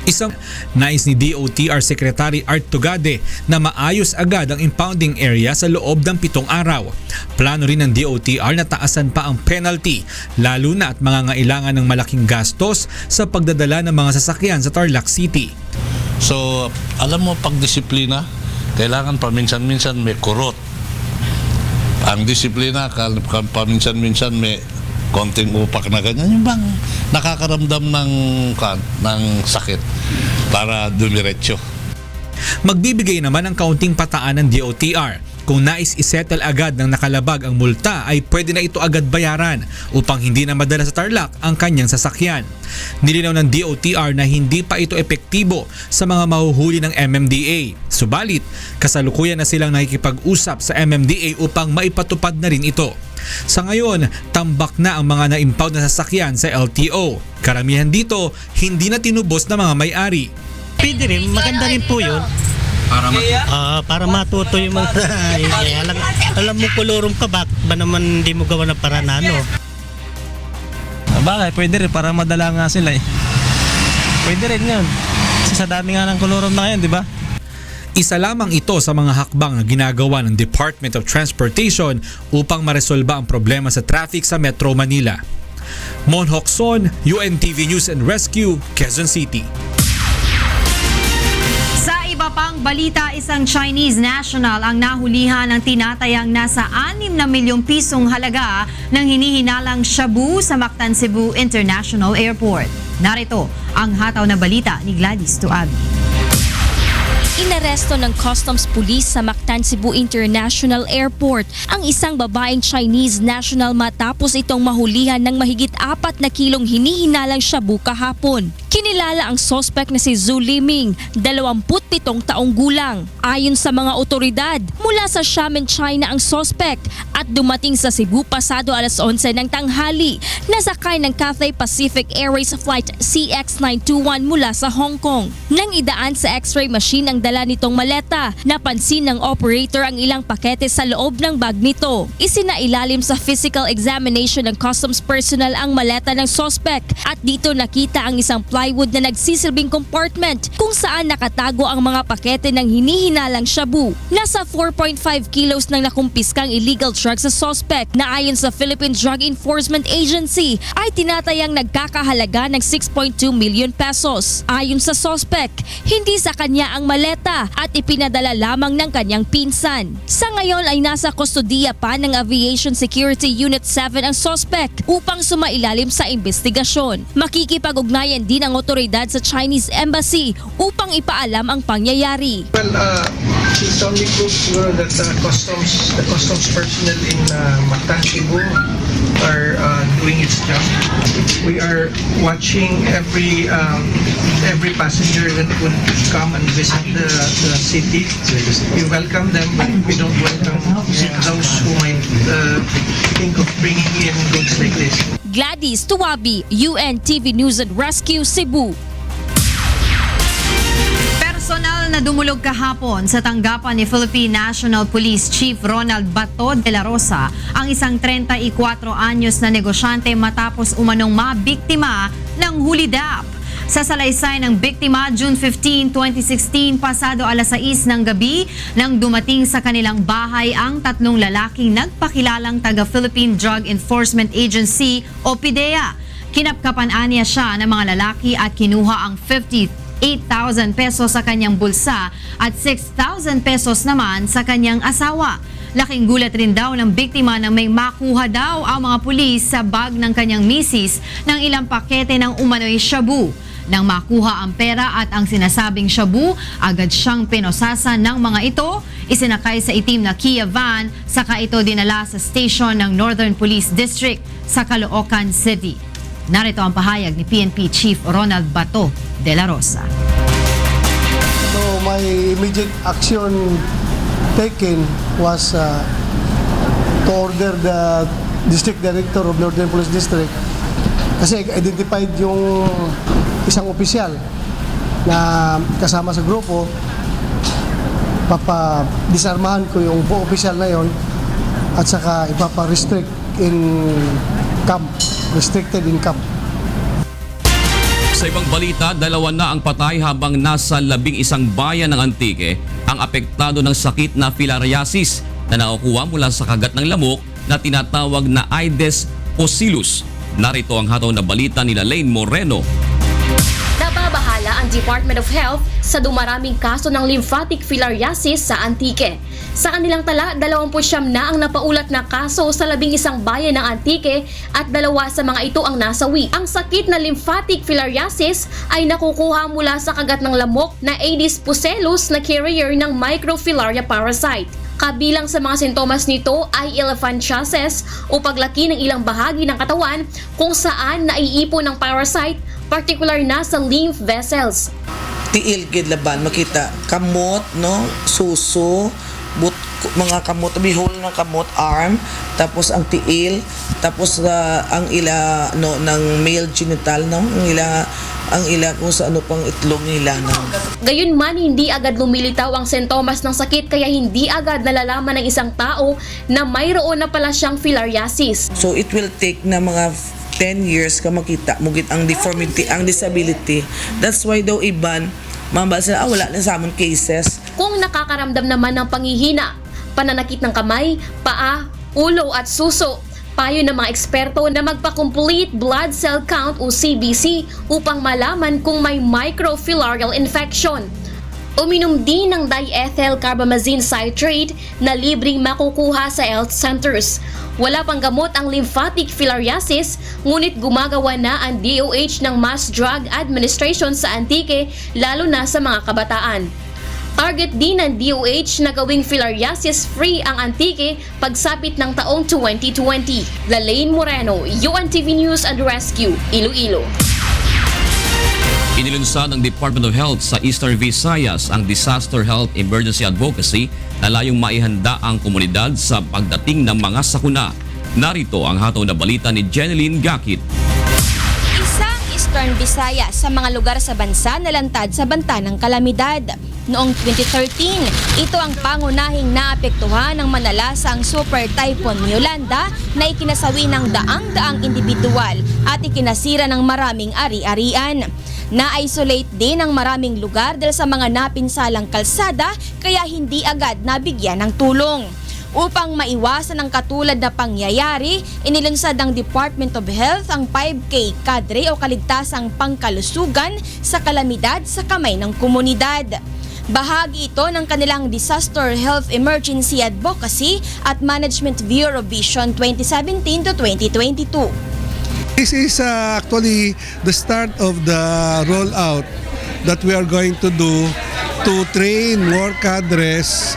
Isang nais ni DOTR Secretary Art Tugade na maayos agad ang impounding area sa loob ng 7 araw. Plano rin ng DOTR na taasan pa ang penalty, lalo na at mangangailangan ng malaking gastos sa pagdadala ng mga sasakyan sa Tarlac City. So, alam mo, pagdisiplina, kailangan paminsan-minsan may kurot. Ang disiplina, paminsan-minsan may konting upak na ganyan, yung bang nakakaramdam ng sakit para dumiretso. Magbibigay naman ng kaunting pataan ng DOTR. Kung nais isettle agad ng nakalabag ang multa ay pwede na ito agad bayaran upang hindi na madala sa Tarlac ang kanyang sasakyan. Nilinaw ng DOTR na hindi pa ito epektibo sa mga mahuhuli ng MMDA. Subalit, kasalukuyan na silang nakikipag-usap sa MMDA upang maipatupad na rin ito. Sa ngayon, tambak na ang mga na-impound na sasakyan sa LTO. Karamihan dito, hindi na tinubos ng mga may-ari. Pwede rin, maganda rin po yun. Para matuto yung mga alam mo kolorum ka, bakit ba naman hindi mo gawa ng paraan ano? Bakit? Pwede rin, para madala nga sila eh. Pwede rin yun. Kasi sa dami nga ng kolorum na ngayon, di ba? Isa lamang ito sa mga hakbang na ginagawa ng Department of Transportation upang maresolba ang problema sa traffic sa Metro Manila. Mon Hokson, UNTV News and Rescue, Quezon City. Sa iba pang balita, isang Chinese national ang nahulihan ng tinatayang nasa 6 na milyong pisong halaga ng hinihinalang shabu sa Mactan, Cebu International Airport. Narito ang hataw na balita ni Gladys Tuabi. Inaresto ng Customs Police sa Mactan, Cebu International Airport ang isang babaeng Chinese national matapos itong mahulihan ng mahigit 4 na kilong hinihinalang shabu kahapon. Kinilala ang suspect na si Zhu Liming, 27 taong gulang. Ayon sa mga otoridad, mula sa Xiamen, China ang suspect at dumating sa Cebu pasado alas 11 ng tanghali. Nasakay ng Cathay Pacific Airways Flight CX921 mula sa Hong Kong. Nang idaan sa x-ray machine ang dala nitong maleta, napansin ng operator ang ilang pakete sa loob ng bag nito. Isinailalim sa physical examination ng customs personnel ang maleta ng suspect at dito nakita ang isang plywood na nagsisilbing compartment kung saan nakatago ang mga pakete ng hinihinalang shabu. Nasa 4.5 kilos ng nakumpiskang illegal drugs sa suspect na ayon sa Philippine Drug Enforcement Agency ay tinatayang nagkakahalaga ng 6.2 million pesos. Ayon sa suspect, hindi sa kanya ang maleta at ipinadala lamang ng kanyang pinsan. Sa ngayon ay nasa kustodiya pa ng Aviation Security Unit 7 ang suspect upang sumailalim sa investigasyon. Makikipag-ugnayan din ang otoridad sa Chinese Embassy upang ipaalam ang pangyayari. Well, it's only proof siguro that the customs personnel in Mactan, Cebu are doing its job. We are watching every passenger that would come and visit the city. We welcome them, but we don't welcome those who might think of bringing in goods like this. Gladys Tuwabi, UNTV News and Rescue, Cebu. Personal na dumulog kahapon sa tanggapan ni Philippine National Police Chief Ronald Bato de la Rosa ang isang 34 anyos na negosyante matapos umanong mabiktima ng hulidap. Sa salaysay ng biktima, June 15, 2016, pasado alas 6 ng gabi nang dumating sa kanilang bahay ang 3 lalaking nagpakilalang taga-Philippine Drug Enforcement Agency o PDEA. Kinapkapan niya siya ng mga lalaki at kinuha ang 58,000 pesos sa kanyang bulsa at 6,000 pesos naman sa kanyang asawa. Laking gulat rin daw ng biktima na may makuha daw ang mga pulis sa bag ng kanyang misis ng ilang pakete ng umano'y shabu. Nang makuha ang pera at ang sinasabing shabu, agad siyang pinosasan ng mga ito, isinakay sa itim na Kia van, saka ito dinala sa station ng Northern Police District sa Caloocan City. Narito ang pahayag ni PNP Chief Ronald Bato de la Rosa. So my immediate action taken was to order the District Director of Northern Police District kasi identified yung isang opisyal na kasama sa grupo, disarmahan ko yung opisyal na yon at saka ipapa-restrict in camp, restricted in camp. Sa ibang balita, 2 na ang patay habang nasa 11 bayan ng Antique ang apektado ng sakit na filariasis na nakukuha mula sa kagat ng lamok na tinatawag na Aedes oscillus. Narito ang hataw na balita ni Lane Moreno. Nababahala ang Department of Health sa dumaraming kaso ng lymphatic filariasis sa Antique. Sa kanilang tala, 29 na ang napaulat na kaso sa 11 bayan ng Antique at 2 sa mga ito ang nasawi. Ang sakit na lymphatic filariasis ay nakukuha mula sa kagat ng lamok na Aedes pusellus na carrier ng microfilaria parasite. Kabilang sa mga sintomas nito ay elephantiasis o paglaki ng ilang bahagi ng katawan kung saan naiipon ng parasite, particular na sa lymph vessels. Tiil gid laban makita kamot no, suso, mga kamot, bihol ng kamot arm, tapos ang tiil, tapos ang ila no ng male genital no, ang ila kung sa ano pang itlog nila no. Gayunman, hindi agad lumilitaw ang sintomas ng sakit kaya hindi agad nalalaman ng isang tao na mayroon na pala siyang filariasis. So it will take na mga 10 years ka makita mugit ang deformity, ang disability. That's why daw iban mambal sila, wala na sa amon cases. Kung nakakaramdam naman ng panghihina, pananakit ng kamay, paa, ulo at suso, payo ng mga eksperto na magpa-complete blood cell count o CBC upang malaman kung may microfilarial infection. Uminom din ng diethyl carbamazine citrate na libreng makukuha sa health centers. Wala pang gamot ang lymphatic filariasis, ngunit gumagawa na ang DOH ng Mass Drug Administration sa Antique, lalo na sa mga kabataan. Target din ng DOH na gawing filariasis-free ang Antique pagsapit ng taong 2020. Lalaine Moreno, UNTV News and Rescue, Iloilo. Inilunsad ng Department of Health sa Eastern Visayas ang Disaster Health Emergency Advocacy na layong maihanda ang komunidad sa pagdating ng mga sakuna. Narito ang hataw na balita ni Jeneline Gakit. Isang Eastern Visayas sa mga lugar sa bansa na lantad sa banta ng kalamidad. Noong 2013, ito ang pangunahing naapektuhan ng manalasang Super Typhoon Yolanda na ikinasawi ng daang-daang individual at ikinasira ng maraming ari-arian. Na-isolate din ang maraming lugar dahil sa mga napinsalang kalsada kaya hindi agad nabigyan ng tulong. Upang maiwasan ang katulad na pangyayari, inilunsad ng Department of Health ang 5K Kadre o Kaligtasang Pangkalusugan sa Kalamidad sa kamay ng komunidad. Bahagi ito ng kanilang Disaster Health Emergency Advocacy at Management Bureau Vision 2017 to 2022. This is actually the start of the rollout that we are going to do to train more cadres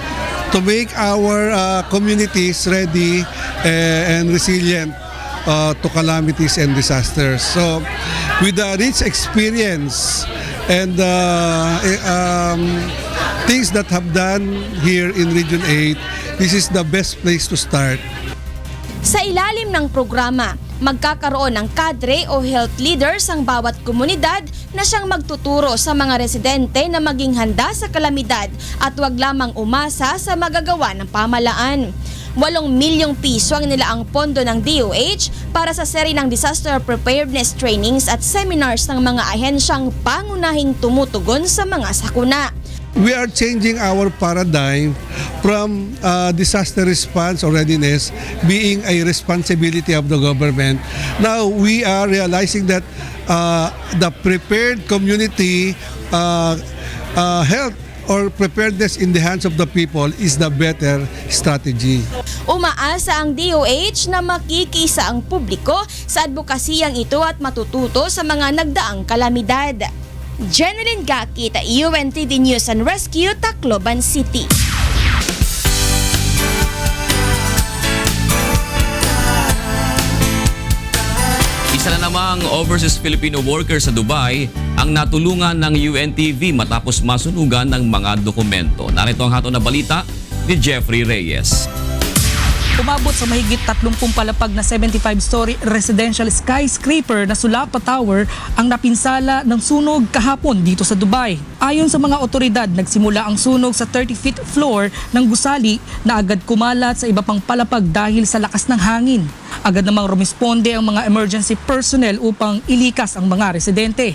to make our communities ready and resilient to calamities and disasters. So with the rich experience and things that have done here in Region 8, this is the best place to start. Sa ilalim ng programa, magkakaroon ng kadre o health leaders ang bawat komunidad na siyang magtuturo sa mga residente na maging handa sa kalamidad at huwag lamang umasa sa magagawa ng pamalaan. 8 milyong piso ang nilaang pondo ng DOH para sa seri ng disaster preparedness trainings at seminars ng mga ahensyang pangunahing tumutugon sa mga sakuna. We are changing our paradigm from disaster response or readiness being a responsibility of the government. Now we are realizing that the prepared community health or preparedness in the hands of the people is the better strategy. Umaasa ang DOH na makikisa ang publiko sa advokasiyang ito at matututo sa mga nagdaang kalamidad. Jeneline Gakit, UNTV News and Rescue, Tacloban City. Isa na namang overseas Filipino worker sa Dubai ang natulungan ng UNTV matapos masunugan ng mga dokumento. Narito ang hataw na balita ni Jeffrey Reyes. Umabot sa mahigit 30 palapag na 75-story residential skyscraper na Sulapa Tower ang napinsala ng sunog kahapon dito sa Dubai. Ayon sa mga otoridad, nagsimula ang sunog sa 30-feet floor ng gusali na agad kumalat sa iba pang palapag dahil sa lakas ng hangin. Agad namang rumisponde ang mga emergency personnel upang ilikas ang mga residente.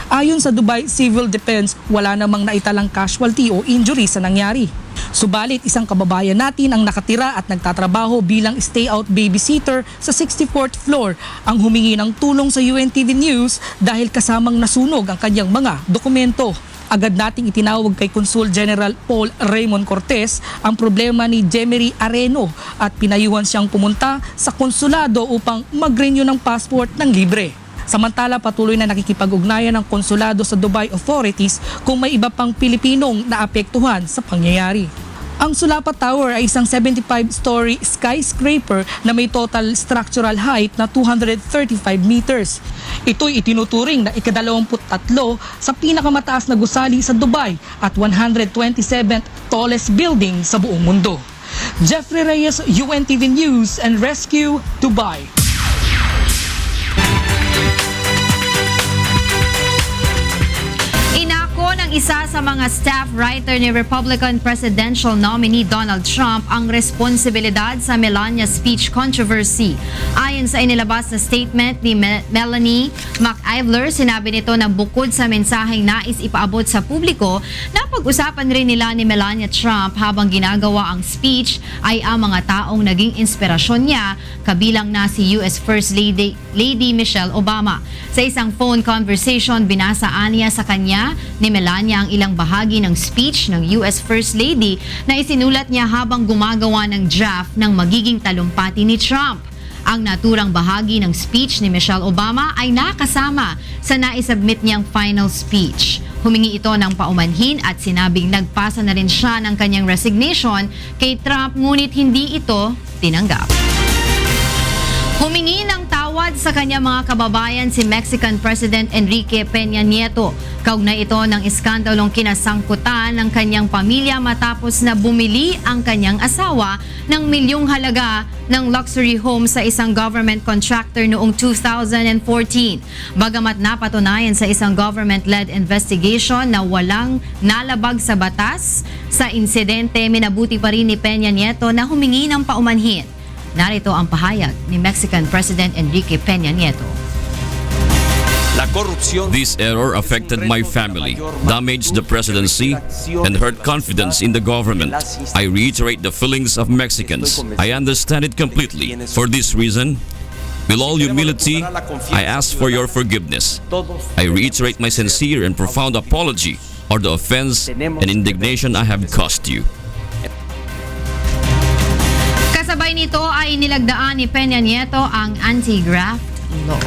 Ayon sa Dubai Civil Defense, wala namang naitalang casualty o injury sa nangyari. Subalit isang kababayan natin ang nakatira at nagtatrabaho bilang stay-out babysitter sa 64th floor ang humingi ng tulong sa UNTV News dahil kasamang nasunog ang kanyang mga dokumento. Agad nating itinawag kay Consul General Paul Raymond Cortez ang problema ni Jemery Areno at pinayuhan siyang pumunta sa konsulado upang mag-renew ng passport ng libre. Samantala, patuloy na nakikipag-ugnayan ng konsulado sa Dubai authorities kung may iba pang Pilipinong naapektuhan sa pangyayari. Ang Sulapa Tower ay isang 75-story skyscraper na may total structural height na 235 meters. Ito'y itinuturing na ika-23 sa pinakamataas na gusali sa Dubai at 127th tallest building sa buong mundo. Jeffrey Reyes, UNTV News and Rescue, Dubai. Inako ng isa sa mga staff writer ni Republican presidential nominee Donald Trump ang responsibilidad sa Melania speech controversy. Ayon sa inilabas na statement ni Melanie McIvler, sinabi nito na bukod sa mensaheng nais ipaabot sa publiko, napag-usapan rin nila ni Melania Trump habang ginagawa ang speech ay ang mga taong naging inspirasyon niya, kabilang na si US First Lady Michelle Obama. Sa isang phone conversation, binasa niya sa kanya ni Melania ang ilang bahagi ng speech ng US First Lady na isinulat niya habang gumagawa ng draft ng magiging talumpati ni Trump. Ang naturang bahagi ng speech ni Michelle Obama ay nakasama sa naisubmit niyang final speech. Humingi ito ng paumanhin at sinabing nagpasa na rin siya ng kanyang resignation kay Trump ngunit hindi ito tinanggap. Humingi ng tawad sa kanyang mga kababayan si Mexican President Enrique Peña Nieto. Kaugnay ito ng iskandalong kinasangkutan ng kanyang pamilya matapos na bumili ang kanyang asawa ng milyong halaga ng luxury home sa isang government contractor noong 2014. Bagamat napatunayan sa isang government-led investigation na walang nalabag sa batas, sa insidente minabuti pa rin ni Peña Nieto na humingi ng paumanhin. Narito ang pahayag ni Mexican President Enrique Peña Nieto. This error affected my family, damaged the presidency, and hurt confidence in the government. I reiterate the feelings of Mexicans. I understand it completely. For this reason, with all humility, I ask for your forgiveness. I reiterate my sincere and profound apology for the offense and indignation I have caused you. Kasabay nito ay nilagdaan ni Peña Nieto ang anti-graft law.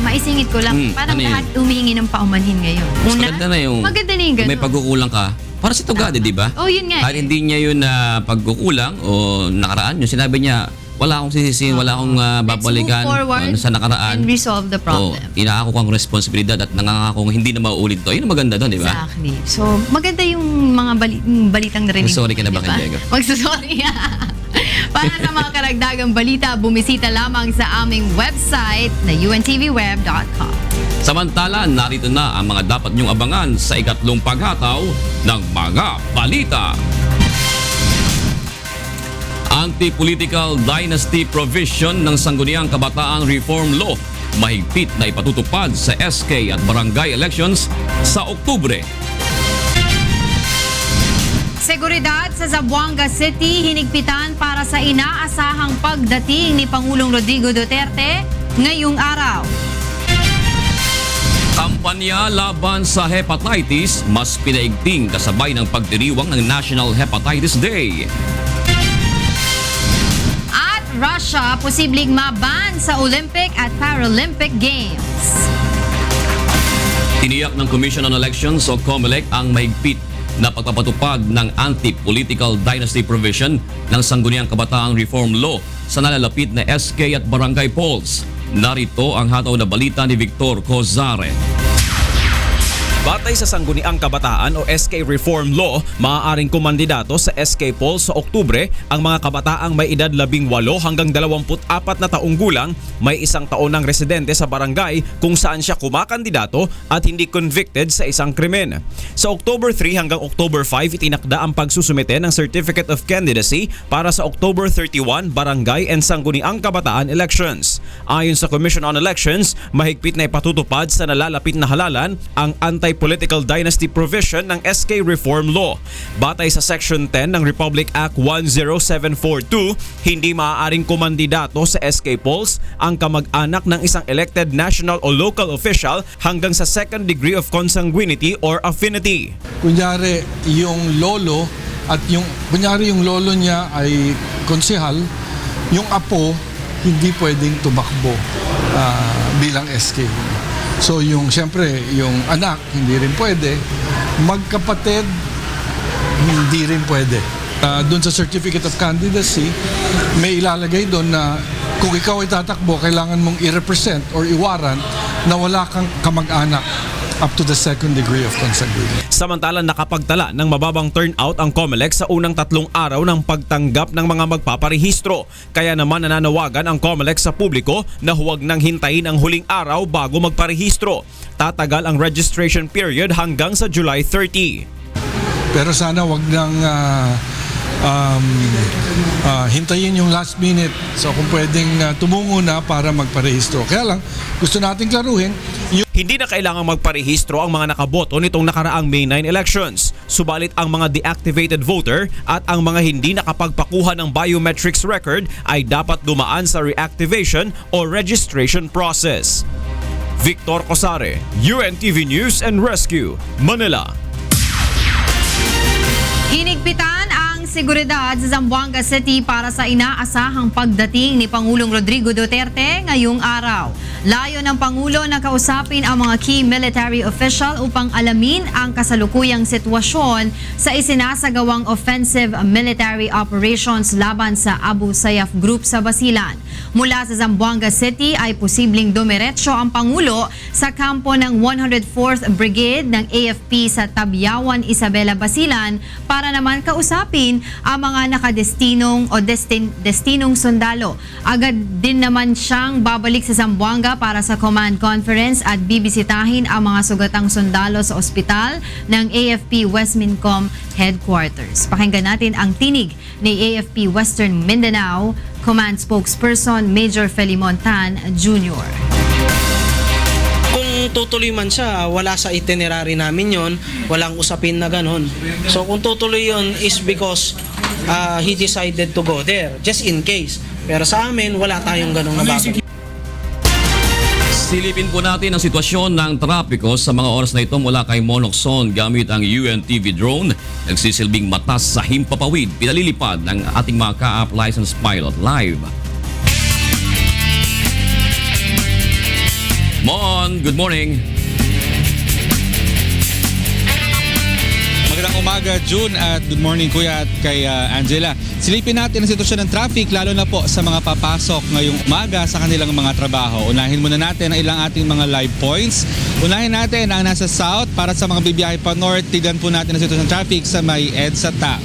Maisingit ko lang, parang lahat humihingi ng paumanhin ngayon. Una, maganda na yung ganun. May pagkukulang ka, para si Tugade, di ba? Oh, yun nga. Kahit hindi niya yun na pagkukulang o nakaraan, yung sinabi niya, wala akong sisisihin, wala akong babalikan sa nakaraan. And resolve the problem. Inaako ko ang responsibilidad at nangangako hindi na mauulit to. Yun ang maganda doon, di ba? Exactly. So, maganda yung mga balitang narinig. Sorry ka na ba, Diego? Magsasorry. Para sa mga karagdagang balita, bumisita lamang sa aming website na untvweb.com. Samantala, narito na ang mga dapat niyong abangan sa ikatlong paghataw ng mga balita. Anti-political dynasty provision ng Sangguniang Kabataan Reform Law mahigpit na ipatutupad sa SK at barangay elections sa Oktubre. Seguridad sa Zamboanga City hinigpitan para sa inaasahang pagdating ni Pangulong Rodrigo Duterte ngayong araw. Kampanya laban sa hepatitis mas pinaigting kasabay ng pagdiriwang ng National Hepatitis Day. At Russia posibleng maban sa Olympic at Paralympic Games. Tiniyak ng Commission on Elections o COMELEC ang mahigpit na pagpapatupad ng anti-political dynasty provision ng Sangguniang Kabataan Reform Law sa nalalapit na SK at barangay polls. Narito ang hataw na balita ni Victor Cozare. Batay sa Sangguniang Kabataan o SK Reform Law, maaaring kumandidato sa SK polls sa Oktubre ang mga kabataang may edad 18 hanggang 24 na taong gulang, may isang taon ng residente sa barangay kung saan siya kumakandidato at hindi convicted sa isang krimen. Sa October 3 hanggang October 5, itinakda ang pagsusumite ng Certificate of Candidacy para sa October 31 barangay and Sangguniang Kabataan elections. Ayon sa Commission on Elections, mahigpit na ipatutupad sa nalalapit na halalan ang anti-political dynasty provision ng SK Reform Law. Batay sa Section 10 ng Republic Act 10742, hindi maaaring kumandidato sa SK polls ang kamag-anak ng isang elected national o local official hanggang sa second degree of consanguinity or affinity. Kunyari, yung lolo at yung lolo niya ay konsehal, yung apo hindi pwedeng tumakbo bilang SK. So siyempre yung anak hindi rin pwede, magkapatid hindi rin pwede. Doon sa Certificate of Candidacy may ilalagay doon na kung ikaw ay tatakbo, kailangan mong i-represent or i-warrant na wala kang kamag-anak up to the second degree of consanguinity. Samantalang nakapagtala ng mababang turnout ang COMELEC sa unang 3 araw ng pagtanggap ng mga magpaparehistro. Kaya naman nananawagan ang COMELEC sa publiko na huwag nang hintayin ang huling araw bago magparehistro. Tatagal ang registration period hanggang sa July 30. Pero sana wag nang hintayin yung last minute. So kung pwedeng tumungo na para magparehistro. Kaya lang, gusto nating klaruhin. Hindi na kailangang magparehistro ang mga nakaboto nitong nakaraang May 9 elections. Subalit ang mga deactivated voter at ang mga hindi nakapagpakuha ng biometrics record ay dapat dumaan sa reactivation o registration process. Victor Cosare, UNTV News and Rescue, Manila. Hinigpitan ang seguridad sa Zamboanga City para sa inaasahang pagdating ni Pangulong Rodrigo Duterte ngayong araw. Layo ng Pangulo na kausapin ang mga key military official upang alamin ang kasalukuyang sitwasyon sa isinasagawang offensive military operations laban sa Abu Sayyaf Group sa Basilan. Mula sa Zamboanga City ay posibleng dumiretso ang Pangulo sa kampo ng 104th Brigade ng AFP sa Tabyawan, Isabela, Basilan para naman kausapin ang mga nakadestinong o destinong sundalo. Agad din naman siyang babalik sa Zamboanga para sa command conference at bibisitahin ang mga sugatang sundalo sa ospital ng AFP West Mincom Headquarters. Pakinggan natin ang tinig ni AFP Western Mindanao Command Spokesperson Major Felimontan Jr. Kung tutuloy man siya, wala sa itinerary namin yon, walang usapin na ganon. So kung tutuloy yon is because he decided to go there, just in case. Pero sa amin, wala tayong ganong nabasa. Silipin po natin ang sitwasyon ng trapiko sa mga oras na ito mula kay Monokson gamit ang UNTV drone. Nagsisilbing mata sa himpapawid, pinalilipad ng ating mga ka-app licensed pilot live. Mon, good morning. Magandang umaga, June, at good morning kuya at kay Angela. Silipin natin ang sitwasyon ng traffic lalo na po sa mga papasok ngayong umaga sa kanilang mga trabaho. Unahin muna natin ang ilang ating mga live points. Unahin natin ang nasa south para sa mga bibiyahe pa north. Tignan po natin ang sitwasyon ng traffic sa may EDSA TAP.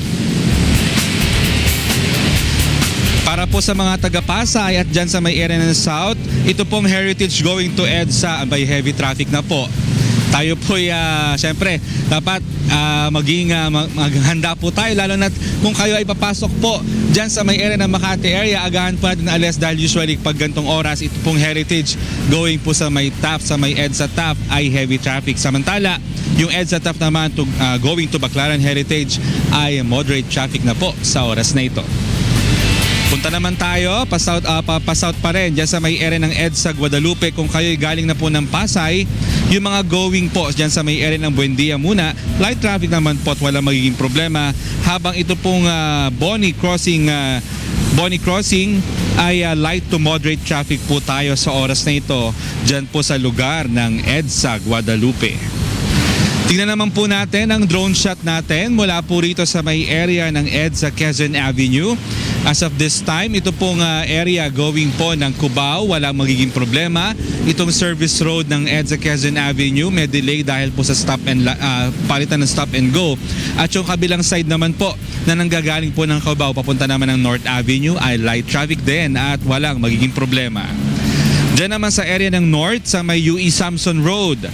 Para po sa mga taga-Pasay at dyan sa may area ng south, ito pong Heritage going to EDSA by heavy traffic na po. Tayo po syempre dapat maghanda po tayo lalo na kung kayo ay papasok po dyan sa may area ng Makati area, agahan po natin na alas dahil usually pag gantong oras ito pong Heritage going po sa may TAP, sa may EDSA TAP ay heavy traffic. Samantala yung EDSA TAP naman going to Baclaran Heritage ay moderate traffic na po sa oras na ito. Punta naman tayo, pa-south pa rin dyan sa may area ng EDSA Guadalupe. Kung kayo'y galing na po ng Pasay, yung mga going po dyan sa may area ng Buendia muna, light traffic naman po at walang magiging problema. Habang ito pong Bonnie Crossing ay light to moderate traffic po tayo sa oras na ito dyan po sa lugar ng EDSA Guadalupe. Tingnan naman po natin ang drone shot natin mula po rito sa may area ng EDSA Quezon Avenue. As of this time, ito pong area going po ng Cubao, walang magiging problema. Itong service road ng EDSA Quezon Avenue may delay dahil po sa palitan ng stop and go. At yung kabilang side naman po na nanggagaling po ng Cubao papunta naman ng North Avenue ay light traffic din at walang magiging problema. Diyan naman sa area ng North sa may UE Samson Road,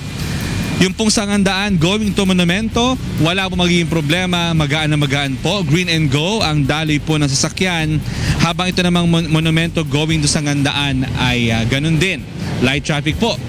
yung pong Sangandaan going to Monumento, wala po magiging problema, magaan na magaan po. Green and go ang daloy po ng sasakyan. Habang ito namang Monumento going to Sangandaan ay ganun din. Light traffic po.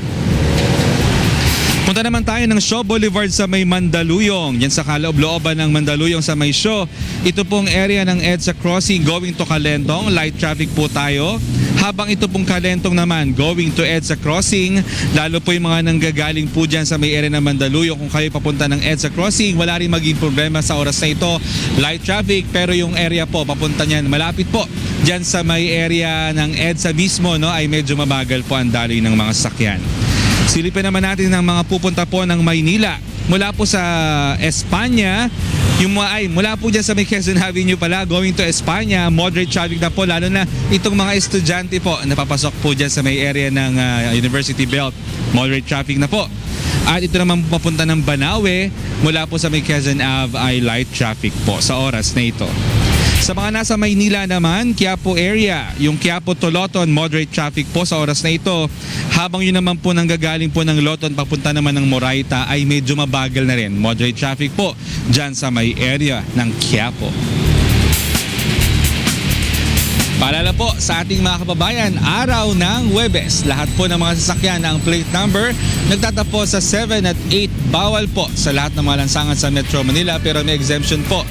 Punta naman tayo ng Shaw Boulevard sa may Mandaluyong. Yan sa kaloob-looban ng Mandaluyong sa may Shaw. Ito pong area ng EDSA Crossing going to Calentong. Light traffic po tayo. Habang ito pong Calentong naman going to EDSA Crossing. Lalo po yung mga nanggagaling po dyan sa may area ng Mandaluyong. Kung kayo papunta ng EDSA Crossing, wala rin maging problema sa oras na ito. Light traffic, pero yung area po papunta niyan malapit po dyan sa may area ng EDSA mismo, no, ay medyo mabagal po ang daloy ng mga sasakyan. Silipin naman natin ang mga pupunta po ng Maynila. Mula po sa Espanya, mula po dyan sa may Quezon Avenue pala, going to Espanya, moderate traffic na po, lalo na itong mga estudyante po na papasok po dyan sa may area ng University Belt. Moderate traffic na po. At ito naman papunta ng Banawe, mula po sa may Quezon Ave ay light traffic po sa oras na ito. Sa mga nasa Maynila naman, Quiapo area, yung Quiapo to Loton, moderate traffic po sa oras na ito. Habang yun naman po nanggagaling po ng Loton, papunta naman ng Moraita ay medyo mabagal na rin. Moderate traffic po dyan sa may area ng Quiapo. Paalala po sa ating mga kababayan, araw ng Huwebes, lahat po ng mga sasakyan na ang plate number nagtatapos sa 7 at 8. Bawal po sa lahat ng mga lansangan sa Metro Manila, pero may exemption po.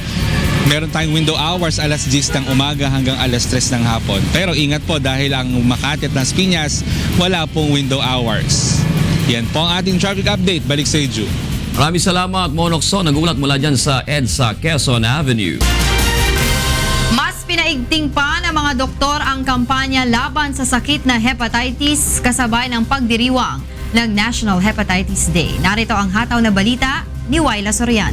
Meron tayong window hours alas 10 ng umaga hanggang alas 3 ng hapon. Pero ingat po dahil ang Makati at Las Piñas, wala pong window hours. Yan po ang ating traffic update. Balik sa Ju. Maraming salamat, Monokson. Nagulat mula dyan sa EDSA Quezon Avenue. Ipinaigting pa ng mga doktor ang kampanya laban sa sakit na hepatitis kasabay ng pagdiriwang ng National Hepatitis Day. Narito ang hataw na balita ni Wyla Sorian.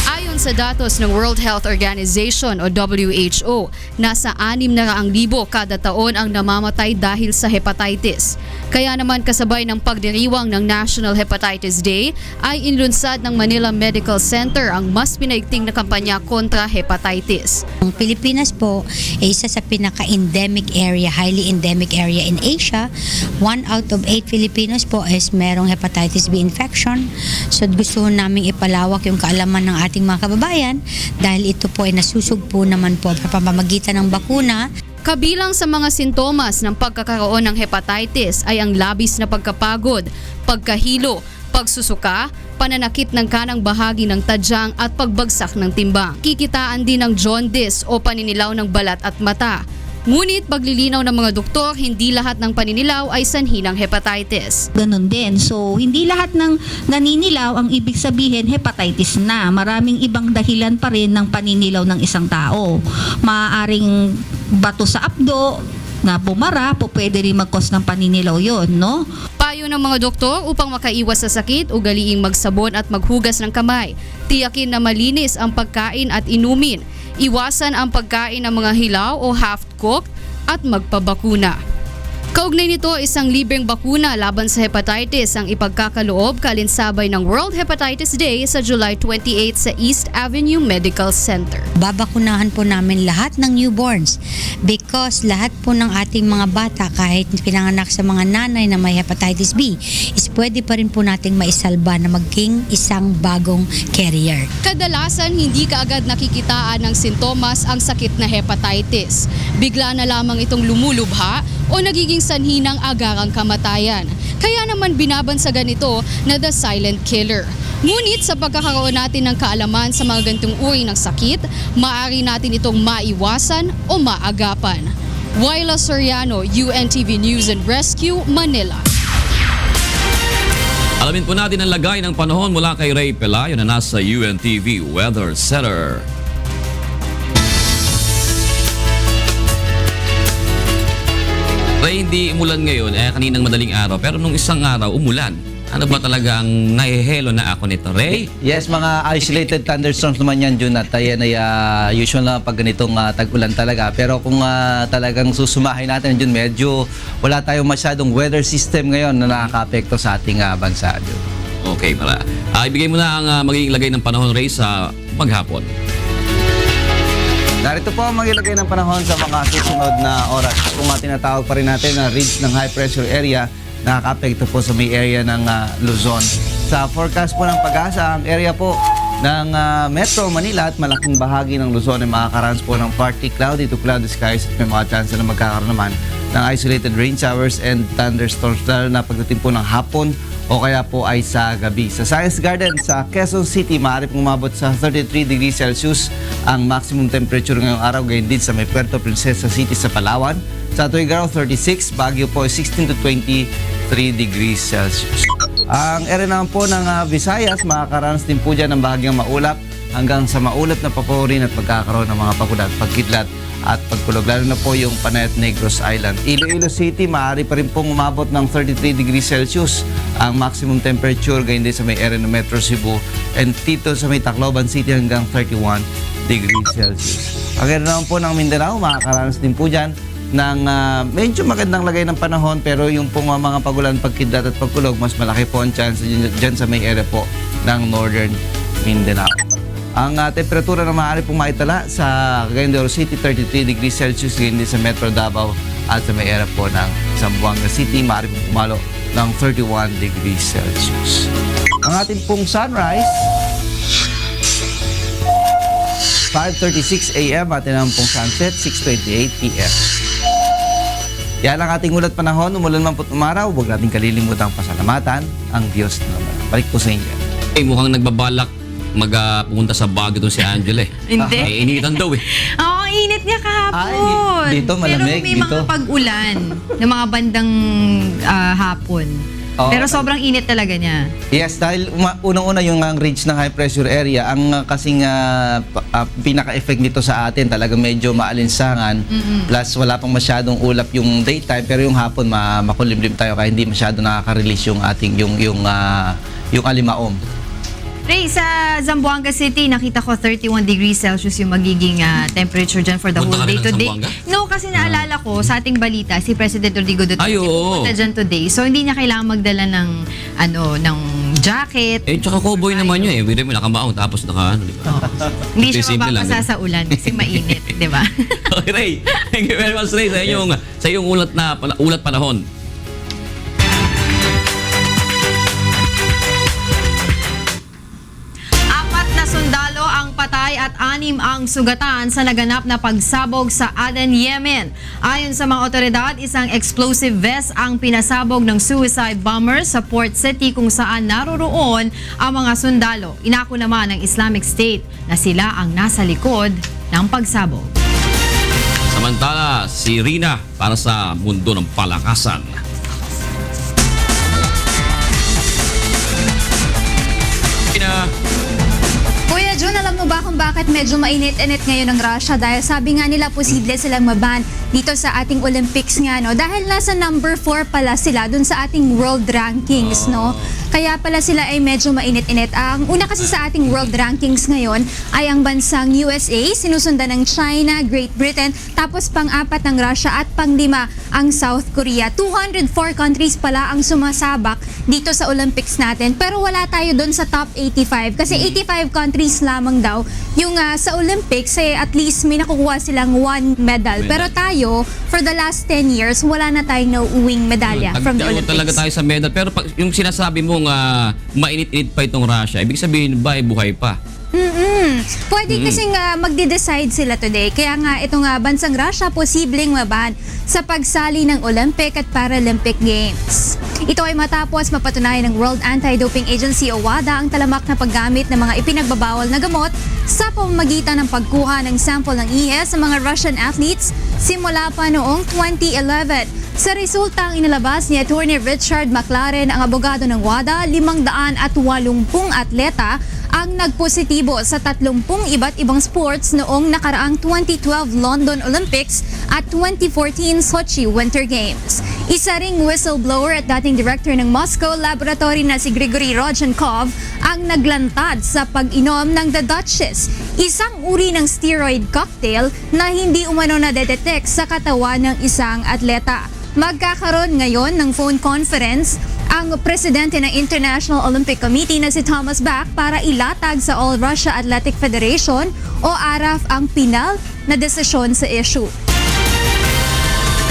Ayon sa datos ng World Health Organization o WHO, nasa 600,000 kada taon ang namamatay dahil sa hepatitis. Kaya naman kasabay ng pagdiriwang ng National Hepatitis Day ay inlunsad ng Manila Medical Center ang mas pinaigting na kampanya kontra hepatitis. Ang Pilipinas po ay isa sa pinaka-endemic area, highly endemic area in Asia. 1 out of 8 Filipinos po is merong hepatitis B infection. So gusto namin ipalawak yung kaalaman ng ating mga kababayan dahil ito po ay nasusugpo naman po sa pamamagitan ng bakuna. Kabilang sa mga sintomas ng pagkakaroon ng hepatitis ay ang labis na pagkapagod, pagkahilo, pagsusuka, pananakit ng kanang bahagi ng tadyang at pagbagsak ng timbang. Kikitaan din ng jaundice o paninilaw ng balat at mata. Ngunit paglilinaw ng mga doktor, hindi lahat ng paninilaw ay sanhi ng hepatitis. Ganon din. So, hindi lahat ng naninilaw ang ibig sabihin hepatitis na. Maraming ibang dahilan pa rin ng paninilaw ng isang tao. Maaaring bato sa abdo, na bumara, po pwede rin mag-cause ng paninilaw yon, no? Payo ng mga doktor upang makaiwas sa sakit, ugaliing magsabon at maghugas ng kamay. Tiyakin na malinis ang pagkain at inumin. Iwasan ang pagkain ng mga hilaw o half-cooked at magpabakuna. Kaugnay nito, isang libreng bakuna laban sa hepatitis ang ipagkakaloob kalinsabay ng World Hepatitis Day sa July 28 sa East Avenue Medical Center. Babakunahan po namin lahat ng newborns because lahat po ng ating mga bata kahit pinanganak sa mga nanay na may hepatitis B is pwede pa rin po nating maisalba na maging isang bagong carrier. Kadalasan hindi kaagad nakikitaan ng sintomas ang sakit na hepatitis. Bigla na lamang itong lumulubha o nagiging sanhi ng agarang kamatayan. Kaya naman binabansagan ito na the silent killer. Ngunit sa pagkakaroon natin ng kaalaman sa mga ganitong uri ng sakit, maaari natin itong maiwasan o maagapan. Wyla Soriano, UNTV News and Rescue, Manila. Alamin po natin ang lagay ng panahon mula kay Ray Pelayo na nasa UNTV Weather Center. Ray, hindi umulan ngayon, kaninang madaling araw, pero nung isang araw, umulan. Ano ba talaga ang nahihelo na ako nito, Ray? Yes, mga isolated thunderstorms naman yan, Jun, at yan ay usual na pag ganitong tag-ulan talaga. Pero kung talagang susumahin natin, Jun, medyo wala tayong masyadong weather system ngayon na nakaka-apekto sa ating bansa, Jun. Okay, ibigay mo na ang magiging lagay ng panahon, Ray, sa maghapon. Narito po ang magilagay ng panahon sa mga susunod na oras. Kung tinatawag pa rin natin na ridge ng high pressure area, nakaka-apekto po sa may area ng Luzon. Sa forecast po ng Pag-asa, ang area po ng Metro Manila at malaking bahagi ng Luzon ay makakaranas po ng partly cloudy to cloudy skies at may mga chance na magkakaroon naman ng isolated rain showers and thunderstorms lalo na pagdating po ng hapon o kaya po ay sa gabi. Sa Science Garden sa Quezon City, maaari pong umabot sa 33 degrees Celsius ang maximum temperature ngayong araw, gayon din sa may Puerto Princesa City sa Palawan. Sa Tuigaraw, 36, Baguio po 16 to 23 degrees Celsius. Ang area naman po ng Visayas, makakaranas din po dyan ng bahagyang maulap hanggang sa maulap na paporin at pagkakaroon ng mga pagulat, pagkidlat at pagkulog, lalo na po yung Panay at Negros Island. Iloilo City, maaari pa rin pong umabot ng 33 degrees Celsius ang maximum temperature, gayon din sa may area ng Metro Cebu, and dito sa may Tacloban City hanggang 31 degrees Celsius. Ang area naman po ng Mindanao, makakaranas din po dyan ng medyo magandang lagay ng panahon, pero yung pong mga pagulan, pagkidlat at pagkulog, mas malaki po ang chance dyan sa may area po ng Northern Mindanao. Ang temperatura na maaari pong maitala sa Cagayan de Oro City, 33 degrees Celsius, gayon din sa Metro Davao at sa may area po ng Zamboanga City, maaari pong pumalo ng 31 degrees Celsius. Ang ating pong sunrise, 5:36 a.m. at ang pong sunset, 6:28 p.m. Yan ang ating ulat panahon. Umulan man po umaraw, huwag natin kalilimutang pasalamatan ang Diyos na naman. Balik po sa inyo. Mukhang nagbabalak pumunta sa Baguio doon si Angela. Hindi. Initan daw eh. Oo, ang init niya kahapon. Dito malamig. Pero may mga pag-ulan ng mga bandang hapon. Oo. Pero sobrang init talaga niya. Yes, dahil unang-una yung ang ridge ng high pressure area, ang kasing pinaka-effect nito sa atin talaga medyo maalinsangan. Plus wala pang masyadong ulap yung daytime, pero yung hapon makulimlim tayo kaya hindi masyado nakaka-release yung ating yung alimaom. Ray, sa Zamboanga City, nakita ko 31 degrees Celsius yung magiging temperature dyan for the Punta whole ka day rin ng today. Zamboanga? No, kasi naalala ko sa ating balita, si President Rodrigo Duterte Ay, oo. pupunta dyan today. So, hindi niya kailangan magdala ng jacket. Tsaka cowboy naman yun Bili mo nakamaong tapos di ba? Hindi siya Simple lang, mapapasa sa ulan kasi mainit, di ba? Okay, Ray. Thank you very much, Ray, sa iyong ulat panahon. Sundalo ang patay at 6 ang sugatan sa naganap na pagsabog sa Aden, Yemen. Ayon sa mga otoridad, isang explosive vest ang pinasabog ng suicide bomber sa Port City kung saan naroroon ang mga sundalo. Inako naman ng Islamic State na sila ang nasa likod ng pagsabog. Samantala, si Rina para sa mundo ng palakasan. Rina. Kuya Jun, alam mo ba kung bakit medyo mainit-init ngayon ng Russia? Dahil sabi nga nila posible silang maban dito sa ating Olympics nga, no? Dahil nasa number 4 pala sila dun sa ating world rankings, no? Kaya pala sila ay medyo mainit-init. Ang una kasi sa ating world rankings ngayon ay ang bansang USA, sinusundan ng China, Great Britain, tapos pang-4 ng Russia at pang-5 ang South Korea. 204 countries pala ang sumasabak dito sa Olympics natin. Pero wala tayo dun sa top 85 kasi 85 countries lamang daw yung sa Olympics at least may nakukuha silang 1 medal. Pero tayo, for the last 10 years, wala na tayong nauuwing medalya from the Olympics. Talaga tayo sa medal. Pero pag yung sinasabi mong mainit-init pa itong Russia, ibig sabihin ba ay buhay pa? Pwede kasing magde-decide sila today. Kaya nga itong bansang Russia posibleng maban sa pagsali ng Olympic at Paralympic Games. Ito ay matapos mapatunayan ng World Anti-Doping Agency o WADA ang talamak na paggamit ng mga ipinagbabawal na gamot sa pamamagitan ng pagkuha ng sample ng ihis sa mga Russian athletes simula pa noong 2011. Sa resultang inilabas ni Attorney Richard McLaren, ang abogado ng WADA, 580 atleta ang nagpositibo sa 30 iba't ibang sports noong nakaraang 2012 London Olympics at 2014 Sochi Winter Games. Isa ring whistleblower at dating director ng Moscow Laboratory na si Grigory Rodchenkov ang naglantad sa pag-inom ng The Duchess, isang uri ng steroid cocktail na hindi umano na-detect sa katawan ng isang atleta. Magkakaroon ngayon ng phone conference ang presidente ng International Olympic Committee na si Thomas Bach para ilatag sa All Russia Athletic Federation o ARAF ang pinal na desisyon sa issue.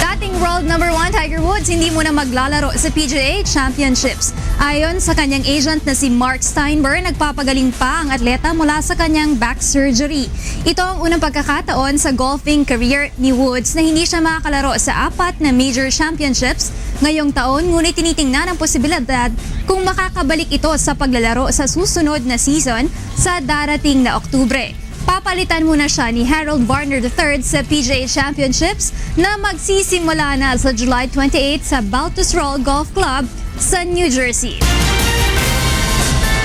Dating world number 1 Tiger Woods hindi muna maglalaro sa PGA Championships. Ayon sa kanyang agent na si Mark Steinberg, nagpapagaling pa ang atleta mula sa kanyang back surgery. Ito ang unang pagkakataon sa golfing career ni Woods na hindi siya makakalaro sa 4 na major championships ngayong taon, ngunit tinitingnan ang posibilidad kung makakabalik ito sa paglalaro sa susunod na season sa darating na Oktubre. Papalitan muna siya ni Harold Varner III sa PGA Championships na magsisimula na sa July 28 sa Baltusrol Golf Club sa New Jersey.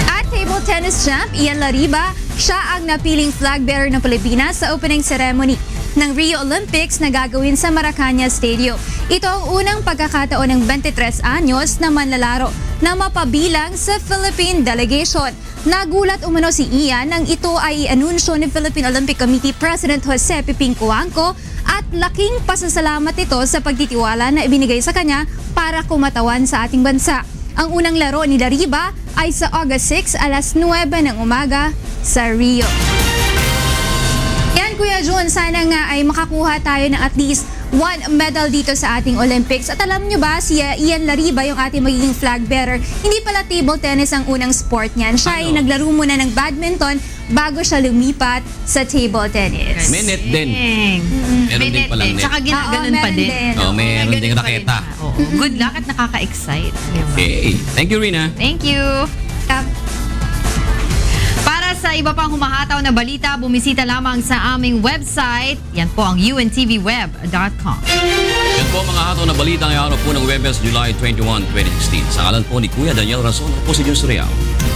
At table tennis champ Ian Lariba, siya ang napiling flag bearer ng Pilipinas sa opening ceremony ng Rio Olympics na gagawin sa Maracana Stadium. Ito ang unang pagkakataon ng 23 anyos na manlalaro na mapabilang sa Philippine delegation. Nagulat umano si Ian nang ito ay i-anunsyo ni Philippine Olympic Committee President Jose Piping Cuangco at laking pasasalamat ito sa pagtitiwala na ibinigay sa kanya para kumatawan sa ating bansa. Ang unang laro ni Lariba ay sa August 6 alas 9 ng umaga sa Rio. Yan Kuya Jun, sana nga ay makakuha tayo ng at least 1 medal dito sa ating Olympics. At alam nyo ba, si Ian Lariba, yung ating magiging flag bearer, hindi pala table tennis ang unang sport niyan. Siya ay naglaro muna ng badminton bago siya lumipat sa table tennis. May net din. Meron din palang net. Tsaka ginaganon pa din. Meron din raketa. Good luck at nakaka-excite. Diba? Okay. Thank you, Rina. Thank you. Para sa iba pang humahataw na balita, bumisita lamang sa aming website. Yan po ang untvweb.com. Yan po ang mga hataw na balita ngayong araw po ng Webes, July 21, 2016. Sa ngalan po ni Kuya Daniel Razon, ako po si Jus Real.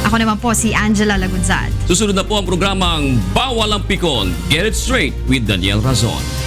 Ako naman po si Angela Lagunzad. Susunod na po ang programang Bawal ang Pikon. Get it straight with Daniel Razon.